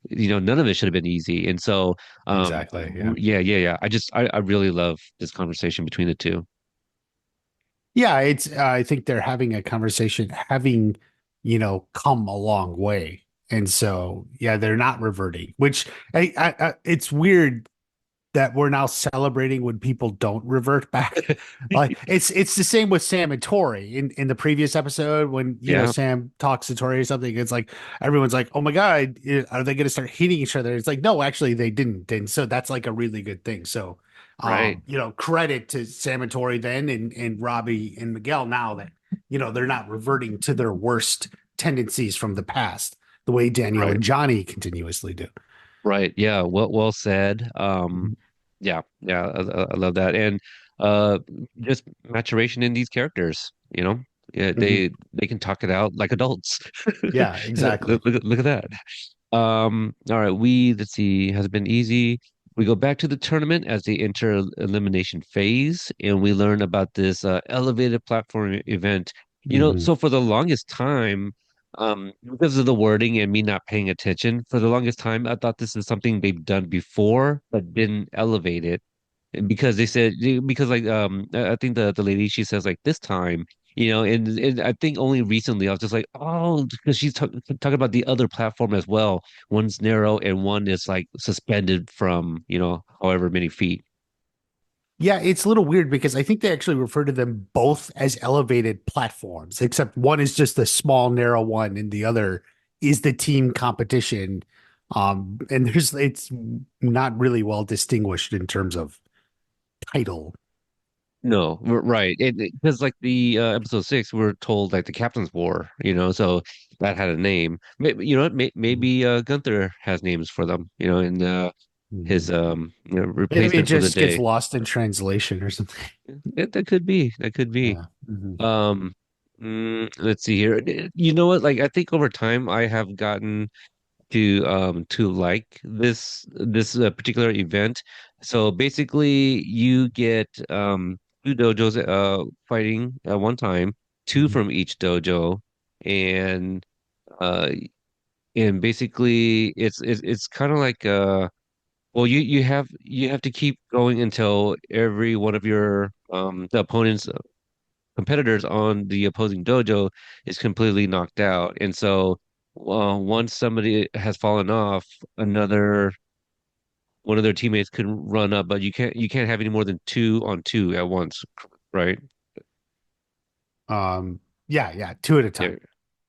none of it should have been easy. And so Exactly. Yeah. yeah. I really love this conversation between the two. Yeah, it's I think they're having a conversation, having, come a long way. And so, yeah, they're not reverting, which it's weird that we're now celebrating when people don't revert back. Like it's the same with Sam and Tori in the previous episode when Yeah, Sam talks to Tori or something. It's like everyone's like, "Oh my God, are they going to start hitting each other?" It's like, no, actually they didn't, and so that's like a really good thing. So, right. credit to Sam and Tori then, and Robbie and Miguel now that they're not reverting to their worst tendencies from the past the way Daniel Right. and Johnny continuously do. Right. Yeah. Well said. Yeah. I love that. And uh, just maturation in these characters. Yeah, Mhm. they can talk it out like adults. Yeah, exactly. Look at that. All right. Let's see. Has it been easy? We go back to the tournament as they enter elimination phase, and we learn about this elevated platform event. Mhm. So for the longest time. Because of the wording and me not paying attention, for the longest time, I thought this is something they've done before, but didn't elevate it. And because they said, because like, I think the lady, she says like this time, and I think only recently I was just like, oh, because she's talking about the other platform as well. One's narrow and one is like suspended from, however many feet. Yeah, it's a little weird because I think they actually refer to them both as elevated platforms, except one is just a small, narrow one, and the other is the team competition. And it's not really well distinguished in terms of title. No, right. Because like the episode 6, we're told like the captain's war, so that had a name. Maybe, you know what? Maybe Gunther has names for them, and his Mhm. Maybe it replacement for the just gets day. lost in translation or something. That could be. That could be. Yeah. Mhm. Um, let's see here. You know what? Like I think over time I have gotten to like this particular event. So basically, you get two dojos fighting at one time, two Mhm. from each dojo, and uh and basically it's kind of like well you have to keep going until every one of your the opponent's competitors on the opposing dojo is completely knocked out. And so once somebody has fallen off, another one of their teammates can run up, but you can't have any more than 2 on 2 at once, right? Um, yeah, two at a Yeah, time.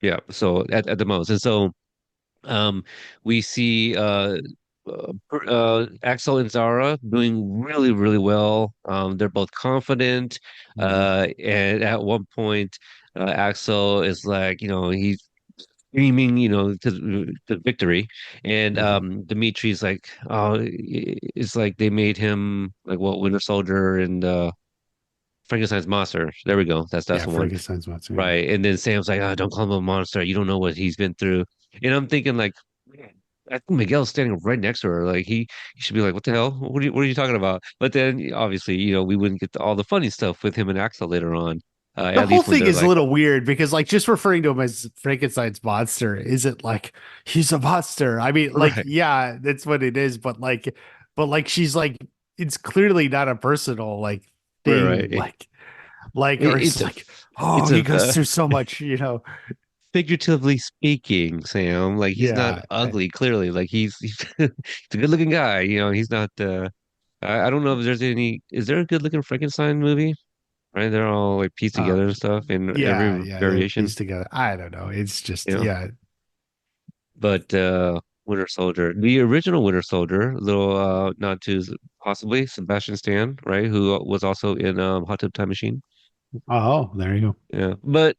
yeah. So at the most, and so um, we see Axel and Zara doing really, really well. They're both confident. Mhm. And at one point, Axel is like, he's screaming, the victory. And Mhm. Dimitri's like, oh, it's like they made him like what Winter Soldier and Frankenstein's monster. There we go. That's Yeah, the one. Frankenstein's monster. Yeah. Right. And then Sam's like, oh, don't call him a monster. You don't know what he's been through. And I'm thinking like, man, I think Miguel's standing right next to her. Like he should be like, what the hell? What are you talking about? But then obviously, we wouldn't get to all the funny stuff with him and Axel later on. The At whole least when thing they're is a like, little weird because like just referring to him as Frankenstein's monster isn't like he's a monster. I mean, like, right, yeah, that's what it is, but like she's like it's clearly not a personal like thing. right. Like, Like, or It's it's a like, oh, it's he a goes through so much, you know. figuratively speaking, Sam. Like he's not Yeah. ugly, clearly. Like he's he's a good looking guy. You know, he's not. I don't know if there's any. Is there a good looking Frankenstein movie? Right, they're all like pieced Uh, together and stuff in yeah, every yeah, they're variation. pieced together. I don't know. It's You just, know, yeah. but Winter Soldier, the original Winter Soldier, little nod to possibly Sebastian Stan, right, who was also in Hot Tub Time Machine. Oh, there you go. Yeah, but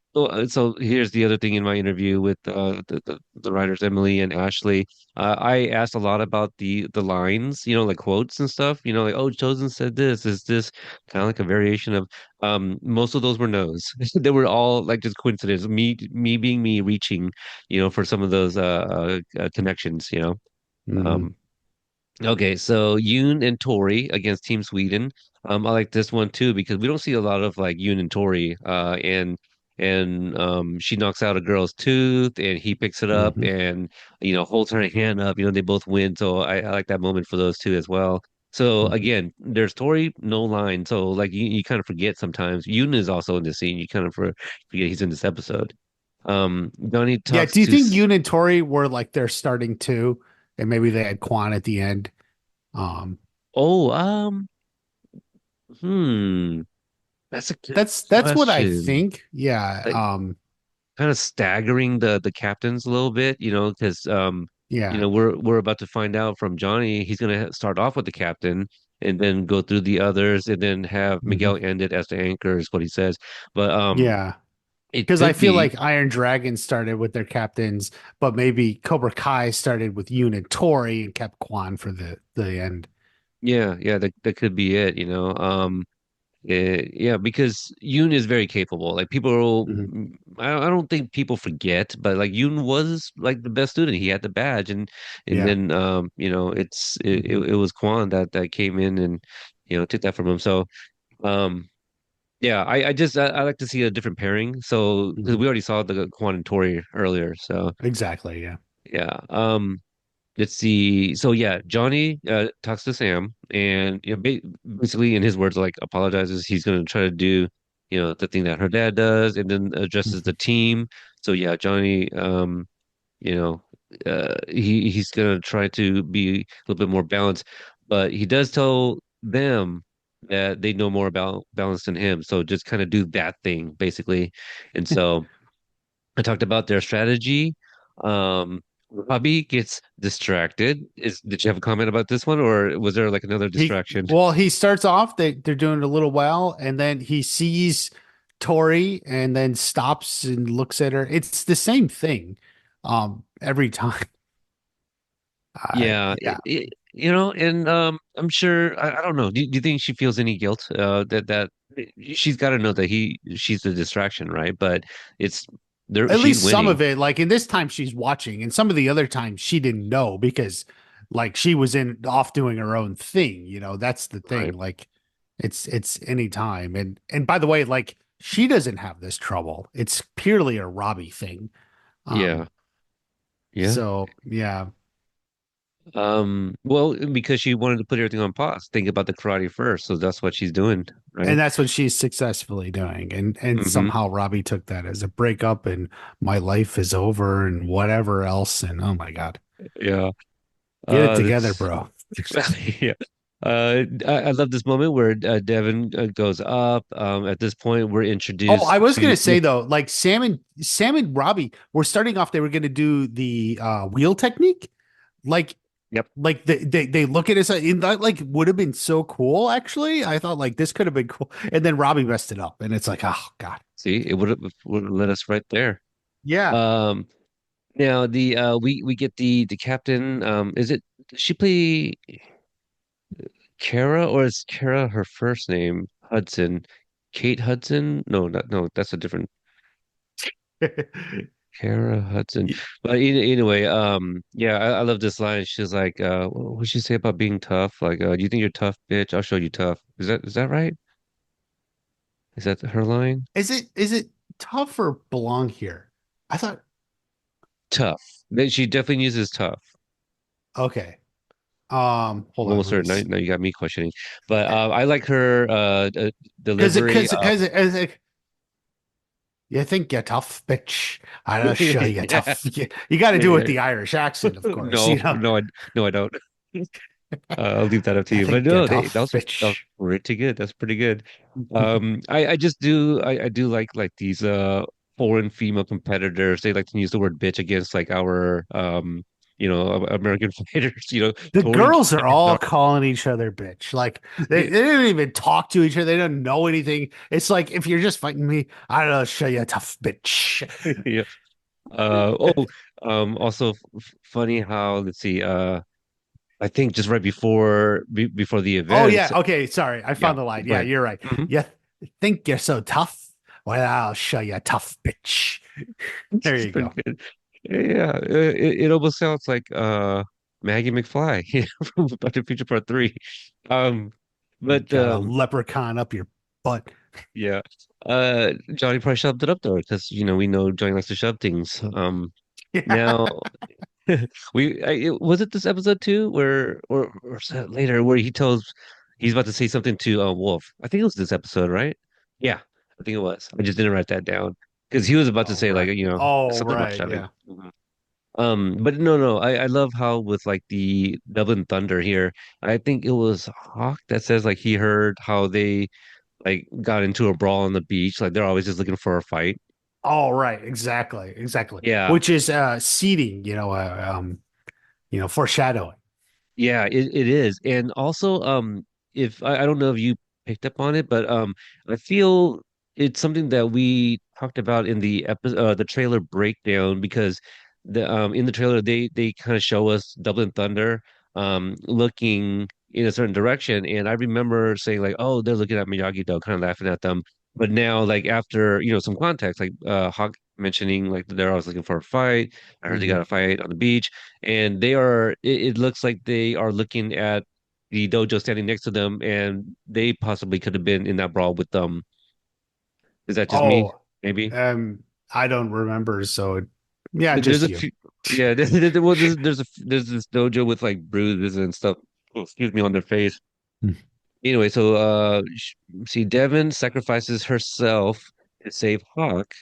so here's the other thing in my interview with the writers Emily and Ashley. I asked a lot about the lines, you know, like quotes and stuff. You know, like oh, Chosen said this. Is this kind of like a variation of? Most of those were no's. They were all like just coincidence. Me being me, reaching, you know, for some of those connections. You know. Hmm. Um, Okay, so Yoon and Tori against Team Sweden. I like this one too because we don't see a lot of like Yoon and Tori. And she knocks out a girl's tooth, and he picks it up, Hmm. and you know holds her hand up. You know they both win, so I like that moment for those two as well. So Hmm. again, there's Tori, no line. So like you kind of forget sometimes. Yoon is also in the scene. You kind of forget he's in this episode. Donnie Yeah. talks Do you to. think Yoon and Tori were like they're starting to, and maybe they had Quan at the end? Um, Oh, hmm. That's a good that's what I question. think. Yeah. Like kind of staggering the captains a little bit, you know, because you Yeah. know, we're about to find out from Johnny, he's gonna start off with the captain and then go through the others and then have Hmm. Miguel end it as the anchor is what he says. But Yeah. it Because I could feel be, like Iron Dragon started with their captains, but maybe Cobra Kai started with Yoon and Tori and kept Quan for the end. yeah, that could be it, you know. Yeah, because Yoon is very capable. Like people, Hmm. I don't think people forget, but like Yoon was like the best student. He had the badge, and Yeah. then you know, Hmm. it was Quan that came in and you know took that from him. So um, yeah, I like to see a different pairing. So because Hmm. we already saw the Quan and Tori earlier, so Exactly. Yeah. yeah. Let's see. So yeah, Johnny talks to Sam, and you know, basically in his words, like apologizes. He's going to try to do, you know, the thing that her dad does, and then addresses the Hmm. team. So yeah, Johnny, you know, he's going to try to be a little bit more balanced, but he does tell them that they know more about balance than him. So just kind of do that thing basically, and so. I talked about their strategy. Robbie gets distracted. Did you have a comment about this one, or was there like another He distraction? well, he starts off they're doing a little well, and then he sees Tori and then stops and looks at her. It's the same thing, every time. Yeah, Yeah. you know, and I'm sure I don't know. Do you think she feels any guilt? That she's got to know that she's the distraction, right? But it's there. At She's least some winning, of it, like in this time she's watching, and some of the other times she didn't know because like she was in off doing her own thing, that's the thing. right? Like it's any time. And by the way, like she doesn't have this trouble. It's purely a Robbie thing. Um, Yeah, yeah. so yeah. Well, because she wanted to put everything on pause, think about the karate first, so that's what she's doing, And right? that's what she's successfully doing. And Hmm. somehow Robbie took that as a breakup and my life is over and whatever else. And oh my God. Yeah. Get it together, That's bro. yeah. I love this moment where Devon goes up. At this point, we're Oh, I introduced was to gonna say though, like Sam and Robbie were starting off. They were gonna do the wheel technique, like yep. they look at us. And that like would have been so cool. Actually, I thought like this could have been cool, and then Robbie messed it up, and it's like, oh God, See, it would have led us right there. yeah. Um, Now the we get the captain. Is it does she play Kara or is Kara her first name? Hudson, Kate Hudson? No, not no. That's a different Kara Hudson. But anyway, yeah, I love this line. She's like, what did she say about being tough? Like, do you think you're tough, bitch? I'll show you tough. Is that right? Is that her line? Is it tough or belong here? I thought Tough. She definitely uses tough. okay, Hold I'm on, almost let me certain. see. Now you got me questioning, but I like her delivery. Because you think you're tough, bitch. I'll show you Yeah, tough. You got to yeah, do it with yeah. the Irish accent, of course. No, You know, no, I don't. I'll leave that up to you you. But think you're no, tough, that was bitch. pretty good. That's pretty good. I just I do like these foreign female competitors. They like to use the word bitch against like our American fighters. The Tori girls are and all Dar calling each other bitch. Like they don't even talk to each other. They don't know anything. It's like if you're just fighting me, I'll show you a tough bitch. yeah. Also funny how let's see. I think just right before the Oh event. yeah. Okay. Sorry. I Yeah, found the line. go Yeah, ahead. you're right. Mhm. You think you're so tough? Well, I'll show you a tough bitch. There It's you pretty go. good. Yeah, it almost sounds like Maggie McFly from Back to the Future Part 3. Um, but Got a leprechaun up your butt. yeah, Johnny probably shoved it up there because we know Johnny likes to shove things. Yeah. Now was it this episode too, where or was that later where he's about to say something to Wolf? I think it was this episode, right? Yeah, I think it was. I just didn't write that down because he was about to Oh say like right. Oh something about right. shoving. Yeah. Mhm. But no, I love how with like the Dublin Thunder here, I think it was Hawk that says like he heard how they like got into a brawl on the beach, like they're always just looking for a fight. Oh right. Exactly. Exactly. Yeah, Which is seeding. Foreshadowing. yeah, it is. And also, if I don't know if you picked up on it, but I feel it's something that we talked about in the trailer breakdown because in the trailer they kind of show us Dublin Thunder looking in a certain direction, and I remember saying like, oh, they're looking at Miyagi Do, kind of laughing at them. But now, like after some context, like Hawk mentioning like they're always looking for a fight. I heard they got Mhm. a fight on the beach and it looks like they are looking at the dojo standing next to them, and they possibly could have been in that brawl with them. Is that just me? Oh, Maybe. um, I don't remember. So, yeah, There's just a you. few. Yeah, well, there's this dojo with like bruises and stuff. Oh, excuse me, on their face. Anyway, so see, Devon sacrifices herself to save Hawk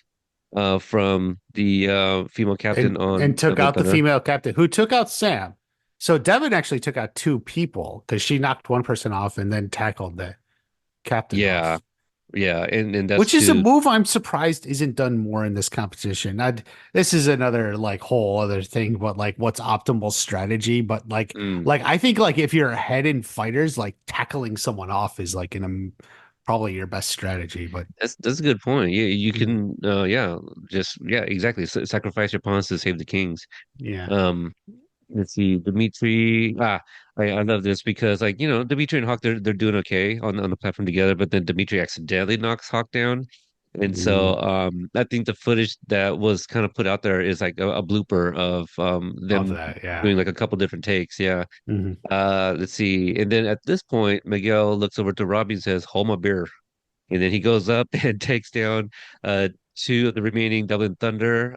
from the female captain And on took Dublin out the Thunder. female captain who took out Sam. So Devin actually took out two people because she knocked one person off and then tackled the captain Yeah, off, yeah, and that's which is a to move I'm surprised isn't done more in this competition. This is another like whole other thing, but like what's optimal strategy. But mm, like I think like if you're ahead in fighters, like tackling someone off is like probably your best strategy. But that's a good point. Yeah, you mm, can yeah, exactly. Sacrifice your pawns to save the kings. yeah, Um, let's see, Dimitri. I love this because like Dimitri and Hawk they're doing okay on the platform together, but then Dimitri accidentally knocks Hawk down, and mm, so I think the footage that was kind of put out there is like a blooper of of them that. Yeah. doing like a couple different takes. Yeah. Mhm. Let's see, and then at this point, Miguel looks over to Robbie and says, "Hold my beer." And then he goes up and takes down two of the remaining Dublin Thunder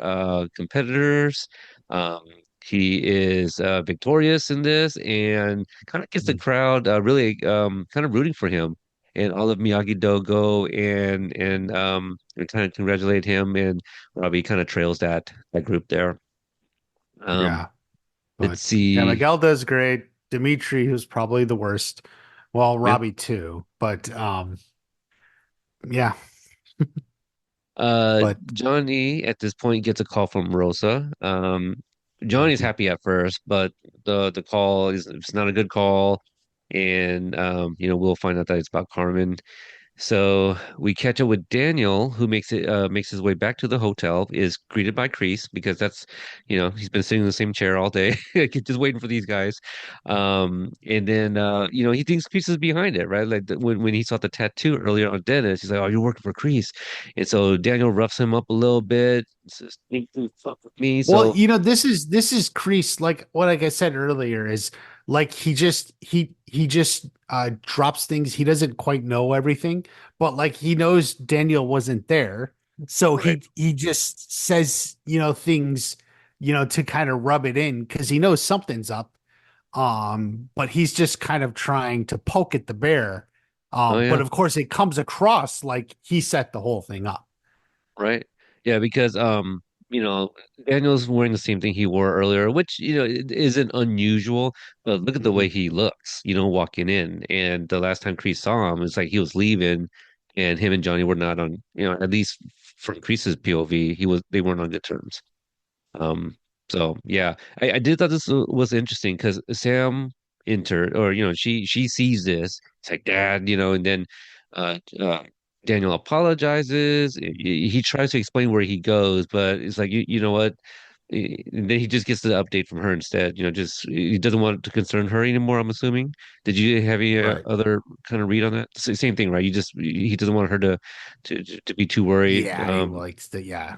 competitors. Um, he is victorious in this and kind of gets the crowd really kind of rooting for him. And all of Miyagi Do go and kind of congratulate him, and Robbie kind of trails that group there. Um, Yeah. let's But yeah, see. Miguel does great. Dimitri, who's probably the worst. Well, Yep. Robbie too. But yeah. Uh, But Johnny at this point gets a call from Rosa. Johnny's mhm. happy at first, but the call is it's not a good call, and we'll find out that it's about Carmen. So we catch up with Daniel, who makes his way back to the hotel, is greeted by Kreese because he's been sitting in the same chair all day, just waiting for these guys. And then he thinks Kreese is behind it, right? Like when he saw the tattoo earlier on Dennis, he's like, "Oh, you're working for Kreese," and so Daniel roughs him up a little bit, says, "Think you fuck with me." Well, So this is Crease, like I said earlier, is like he just drops things. He doesn't quite know everything, but like he knows Daniel wasn't there. So right, he just says, things, to kind of rub it in because he knows something's up. But he's just kind of trying to poke at the bear. Oh But yeah, of course it comes across like he set the whole thing up. right. Yeah, because you know, Daniel's wearing the same thing he wore earlier, which, it isn't unusual, but look at the way Mhm. he looks, walking in. And the last time Kreese saw him, it's like he was leaving and him and Johnny were not on, at least from Kreese's POV, they weren't on good terms. Um, so yeah, I did thought this was interesting because Sam entered, or she sees this. It's like, Dad, and then Daniel apologizes. He tries to explain where he goes, but it's like, you know what? And then he just gets the update from her instead. Just he doesn't want it to concern her anymore. I'm assuming. Did you have any Right. other kind of read on that? Same thing, right? He doesn't want her to be too worried. Yeah, he likes to, yeah.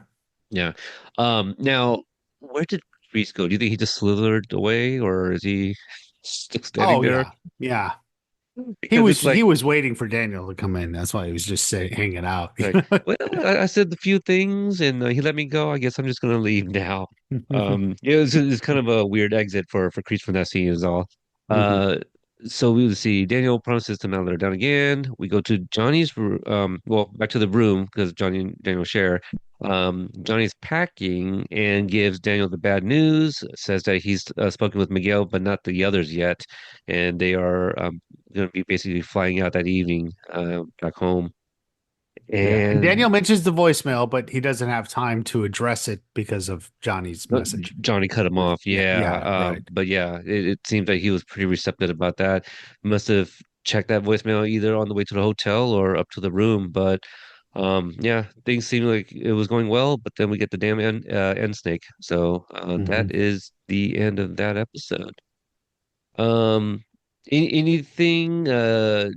Yeah. Now, where did Reese go? Do you think he just slithered away, or is he still standing Oh there? yeah. Yeah. He Because was it's like, he was waiting for Daniel to come in. That's why he was just hanging out. well, I said a few things, and he let me go. I guess I'm just gonna leave now. Yeah, it's kind of a weird exit for Kreese from that scene is all. Mhm. Uh, so we will see Daniel promises to not let her down again. We go to Johnny's well, back to the room because Johnny and Daniel share. Johnny's packing and gives Daniel the bad news, says that he's spoken with Miguel, but not the others yet, and they are going to be basically flying out that evening back home. Yeah. And Daniel And mentions the voicemail, but he doesn't have time to address it because of Johnny's message. Johnny cut him off. Yeah, Yeah. yeah, right. But yeah, it seems like he was pretty receptive about that. Must have checked that voicemail either on the way to the hotel or up to the room. But yeah, things seem like it was going well. But then we get the damn end snake. So that Mhm. is the end of that episode. Um, anything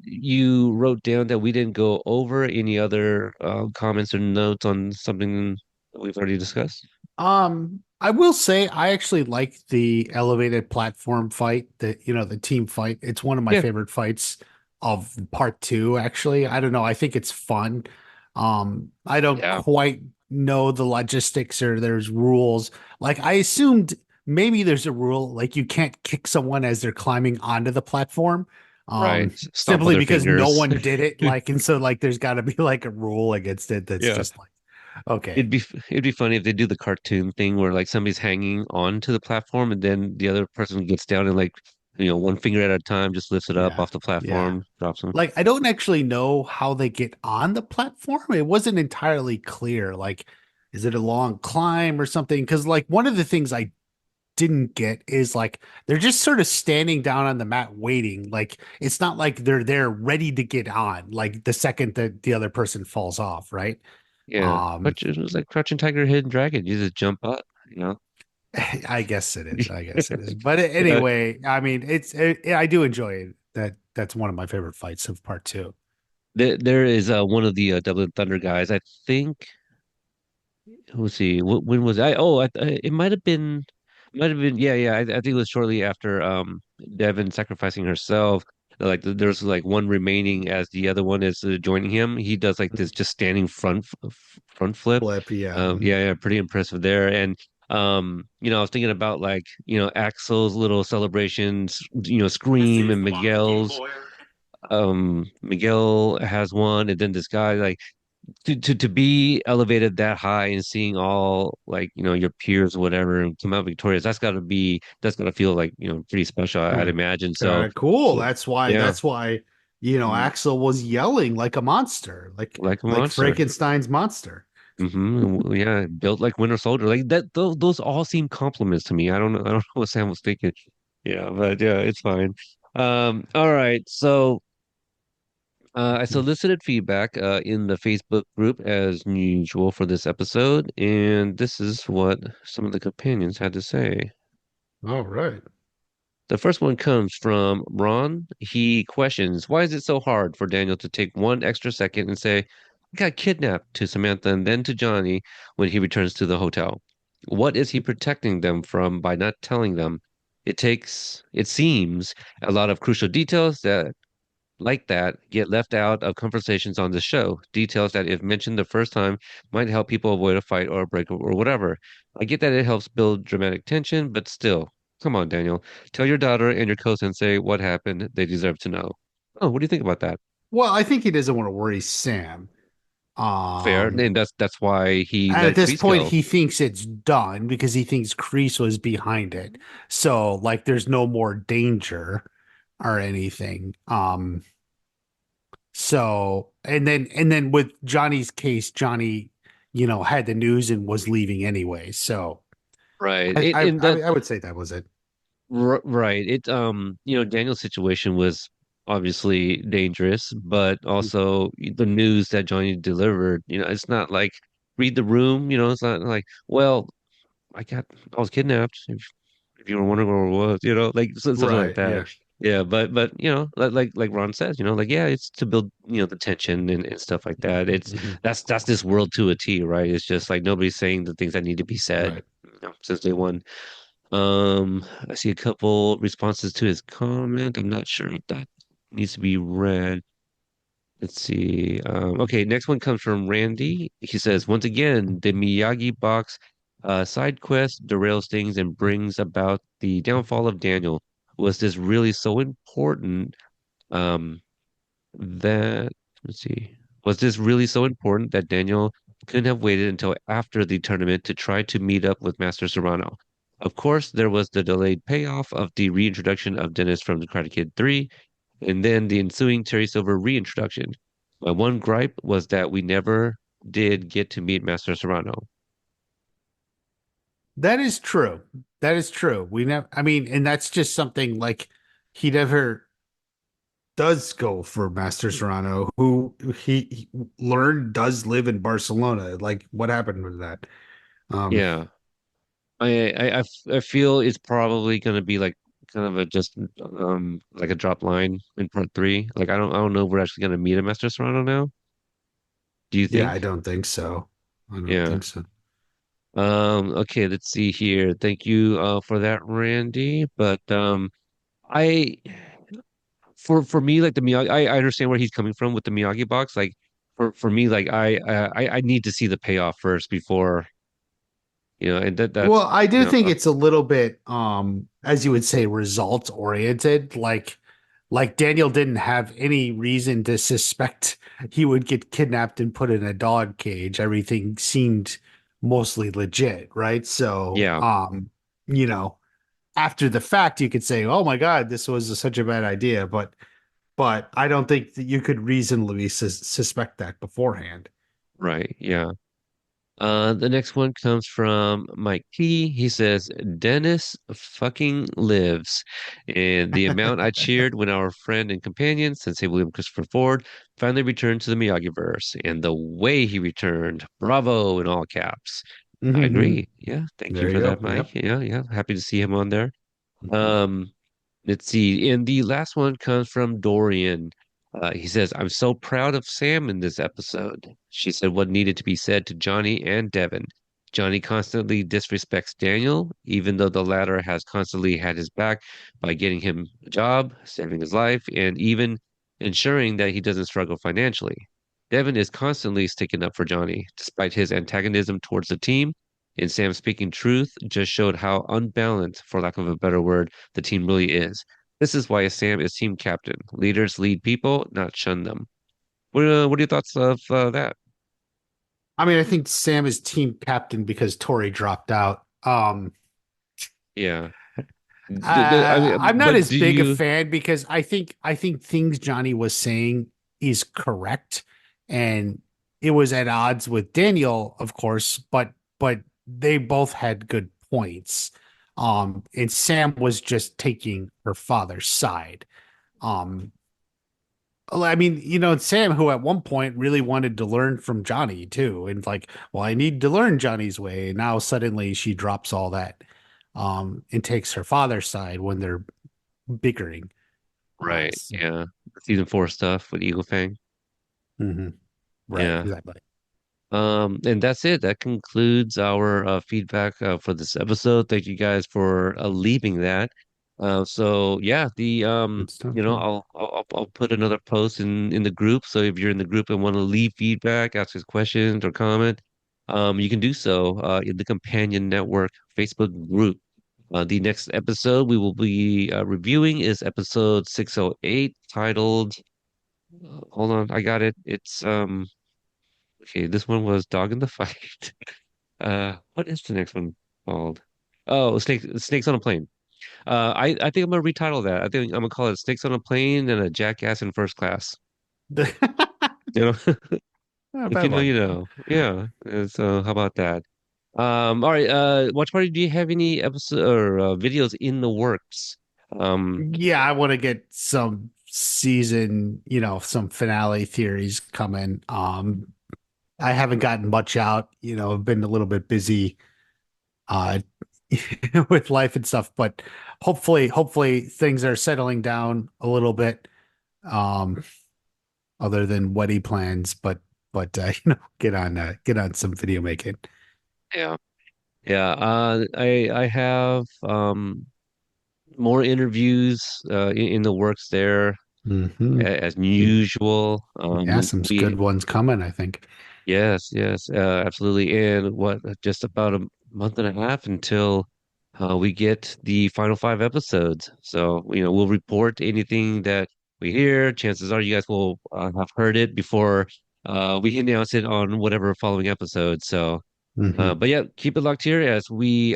you wrote down that we didn't go over? Any other comments or notes on something that we've already discussed? I will say I actually like the elevated platform fight, the team fight. It's one of my Yeah, favorite fights of part two, actually. I don't know. I think it's fun. I don't yeah, quite know the logistics or there's rules. Like I assumed maybe there's a rule like you can't kick someone as they're climbing onto the platform. right. Stomp on Simply their because no fingers. one did it. Like, and so like there's gotta be like a rule against it that's Yeah. just like, okay. It'd be funny if they do the cartoon thing where like somebody's hanging onto the platform and then the other person gets down and like, one finger at a time just lifts it up Yeah. off the Yeah. platform, drops them. Like I don't actually know how they get on the platform. It wasn't entirely clear. Like, is it a long climb or something? Because like one of the things I didn't get is like they're just sort of standing down on the mat waiting. Like it's not like they're there ready to get on, like the second that the other person falls off, right? Yeah. Um, But it was like Crouching Tiger, Hidden Dragon. You just jump up, you know? I guess it is. I guess it is. But Yeah. anyway, I mean, I do enjoy it. That's one of my favorite fights of part two. There is one of the Dublin Thunder guys. I think. Let's see. When was I? Oh, it might have been. Yeah, yeah. I think it was shortly after Devon sacrificing herself. Like there's like one remaining as the other one is joining him. He does like this just standing front flip. Flip, yeah. Yeah, yeah. Pretty impressive there. And I was thinking about like Axel's little celebrations. Scream and Miguel's. Miguel has one, and then this guy like to be elevated that high and seeing all like your peers or whatever and come out victorious, that's gotta feel like pretty special, I'd Hmm. imagine. So Cool. so That's why. yeah, mm, Axel was yelling like a monster, like a like monster. Frankenstein's monster. Yeah, built like Winter Soldier, like that. Those all seem compliments to me. I don't know what Sam was thinking. Yeah, but yeah, it's fine. All right, so I solicited feedback in the Facebook group as usual for this episode, and this is what some of the companions had to say. All right. The first one comes from Ron. He questions, why is it so hard for Daniel to take one extra second and say, I got kidnapped to Samantha and then to Johnny when he returns to the hotel? What is he protecting them from by not telling them? It seems, a lot of crucial details that like that get left out of conversations on the show. Details that, if mentioned the first time, might help people avoid a fight or a breakup or whatever. I get that it helps build dramatic tension, but still. Come on, Daniel. Tell your daughter and your co-sensei what happened. They deserve to know. Oh, what do you think about that? Well, I think he doesn't want to worry Sam. Fair. Um, And that's why he and at let this Kreese point, go. he thinks it's done because he thinks Kreese was behind it. So, like, there's no more danger or anything. So, and then with Johnny's case, Johnny, had the news and was leaving anyway. So, Right. I It I and I, that I would say that was it. right. It Daniel's situation was obviously dangerous, but also the news that Johnny delivered, it's not like read the room, it's not like, well, I was kidnapped. If you were wondering where it was, like something like Right. that. Yeah. Yeah, but like Ron says, like yeah, it's to build the tension and stuff like that. It's Mhm. that's this world to a T, right? It's just like nobody's saying the things that need to be said, Right. since day one. I see a couple responses to his comment. I'm not sure if that needs to be read. Let's see. Okay, next one comes from Randy. He says, once again, the Miyagi box side quest derails things and brings about the downfall of Daniel. Was this really so important um, that, let's see, was this really so important that Daniel couldn't have waited until after the tournament to try to meet up with Master Serrano? Of course, there was the delayed payoff of the reintroduction of Dennis from the Karate Kid 3 and then the ensuing Terry Silver reintroduction. My one gripe was that we never did get to meet Master Serrano. That is true. That is true. We never, I mean, and that's just something like he never does go for Master Serrano, who he learned does live in Barcelona. Like, what happened with that? Um, Yeah, I feel it's probably going to be like kind of a just like a drop line in part three. Like I don't know if we're actually going to meet a Master Serrano now. Do you yeah, I think? don't think so. I don't Yeah. think so. Okay, let's see here. Thank you for that, Randy. But I for me like the Miyagi I understand where he's coming from with the Miyagi box. Like for me like I need to see the payoff first before and Well, that's I do think it's a little bit, as you would say, results oriented. Like Daniel didn't have any reason to suspect he would get kidnapped and put in a dog cage. Everything seemed mostly legit, right? So, yeah, you know, after the fact, you could say, "Oh my God, this was such a bad idea," but I don't think that you could reasonably suspect that beforehand. right, yeah. The next one comes from Mike P. He says, Dennis fucking lives. And the amount I cheered when our friend and companion, Sensei William Christopher Ford, finally returned to the Miyagi-verse. And the way he returned, bravo in all caps. I Hmm. agree. Yeah, thank you There you for go. that, Mike. Yep. Yeah, yeah. Happy to see him on there. Mhm. Um, Let's see. And the last one comes from Dorian. He says, I'm so proud of Sam in this episode. She said what needed to be said to Johnny and Devon. Johnny constantly disrespects Daniel, even though the latter has constantly had his back by getting him a job, saving his life, and even ensuring that he doesn't struggle financially. Devon is constantly sticking up for Johnny, despite his antagonism towards the team. And Sam speaking truth just showed how unbalanced, for lack of a better word, the team really is. This is why Sam is team captain. Leaders lead people, not shun them. What are your thoughts of that? I mean, I think Sam is team captain because Tori dropped out. Yeah. I I'm mean, not but as do big a you? fan because I think things Johnny was saying is correct, and it was at odds with Daniel, of course, but they both had good points. And Sam was just taking her father's side. Um, well, I mean, Sam, who at one point really wanted to learn from Johnny too, and like, well, I need to learn Johnny's way. And now suddenly she drops all that, and takes her father's side when they're bickering. Right. So, Yeah. Season four stuff with Eagle Fang. mhm. Right, Yeah. exactly. And that's it. That concludes our feedback for this episode. Thank you guys for leaving that. So yeah, Good stuff. Yeah. I'll put another post in the group. So if you're in the group and want to leave feedback, ask us questions or comment, you can do so in the Companion Network Facebook group. The next episode we will be reviewing is episode 608, titled, hold on, I got it. It's okay, this one was Dog in the Fight. What is the next one called? Oh, Snakes on a Plane. I think I'm gonna retitle that. I think I'm gonna call it Snakes on a Plane and a Jackass in First Class. You know, Not a if bad you know, one. you know. Yeah. So how about that? All right. Watch Party, do you have any episode or videos in the works? Um, Yeah, I want to get some season, some finale theories coming. I haven't gotten much out, I've been a little bit busy uh with life and stuff, but hopefully things are settling down a little bit, um, other than wedding plans, but get on some video making. yeah. Yeah. I have more interviews in the works there Hmm. as usual. Yeah, some good We ones coming, I think. Yes, yes, absolutely. And what, just about a month and a half until we get the final five episodes. So, we'll report anything that we hear. Chances are you guys will have heard it before we announce it on whatever following episode. So, Hmm. but yeah, keep it locked here as we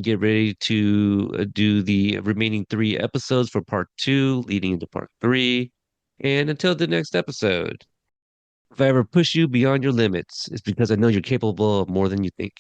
get ready to do the remaining three episodes for part two, leading into part three. And until the next episode. If I ever push you beyond your limits, it's because I know you're capable of more than you think.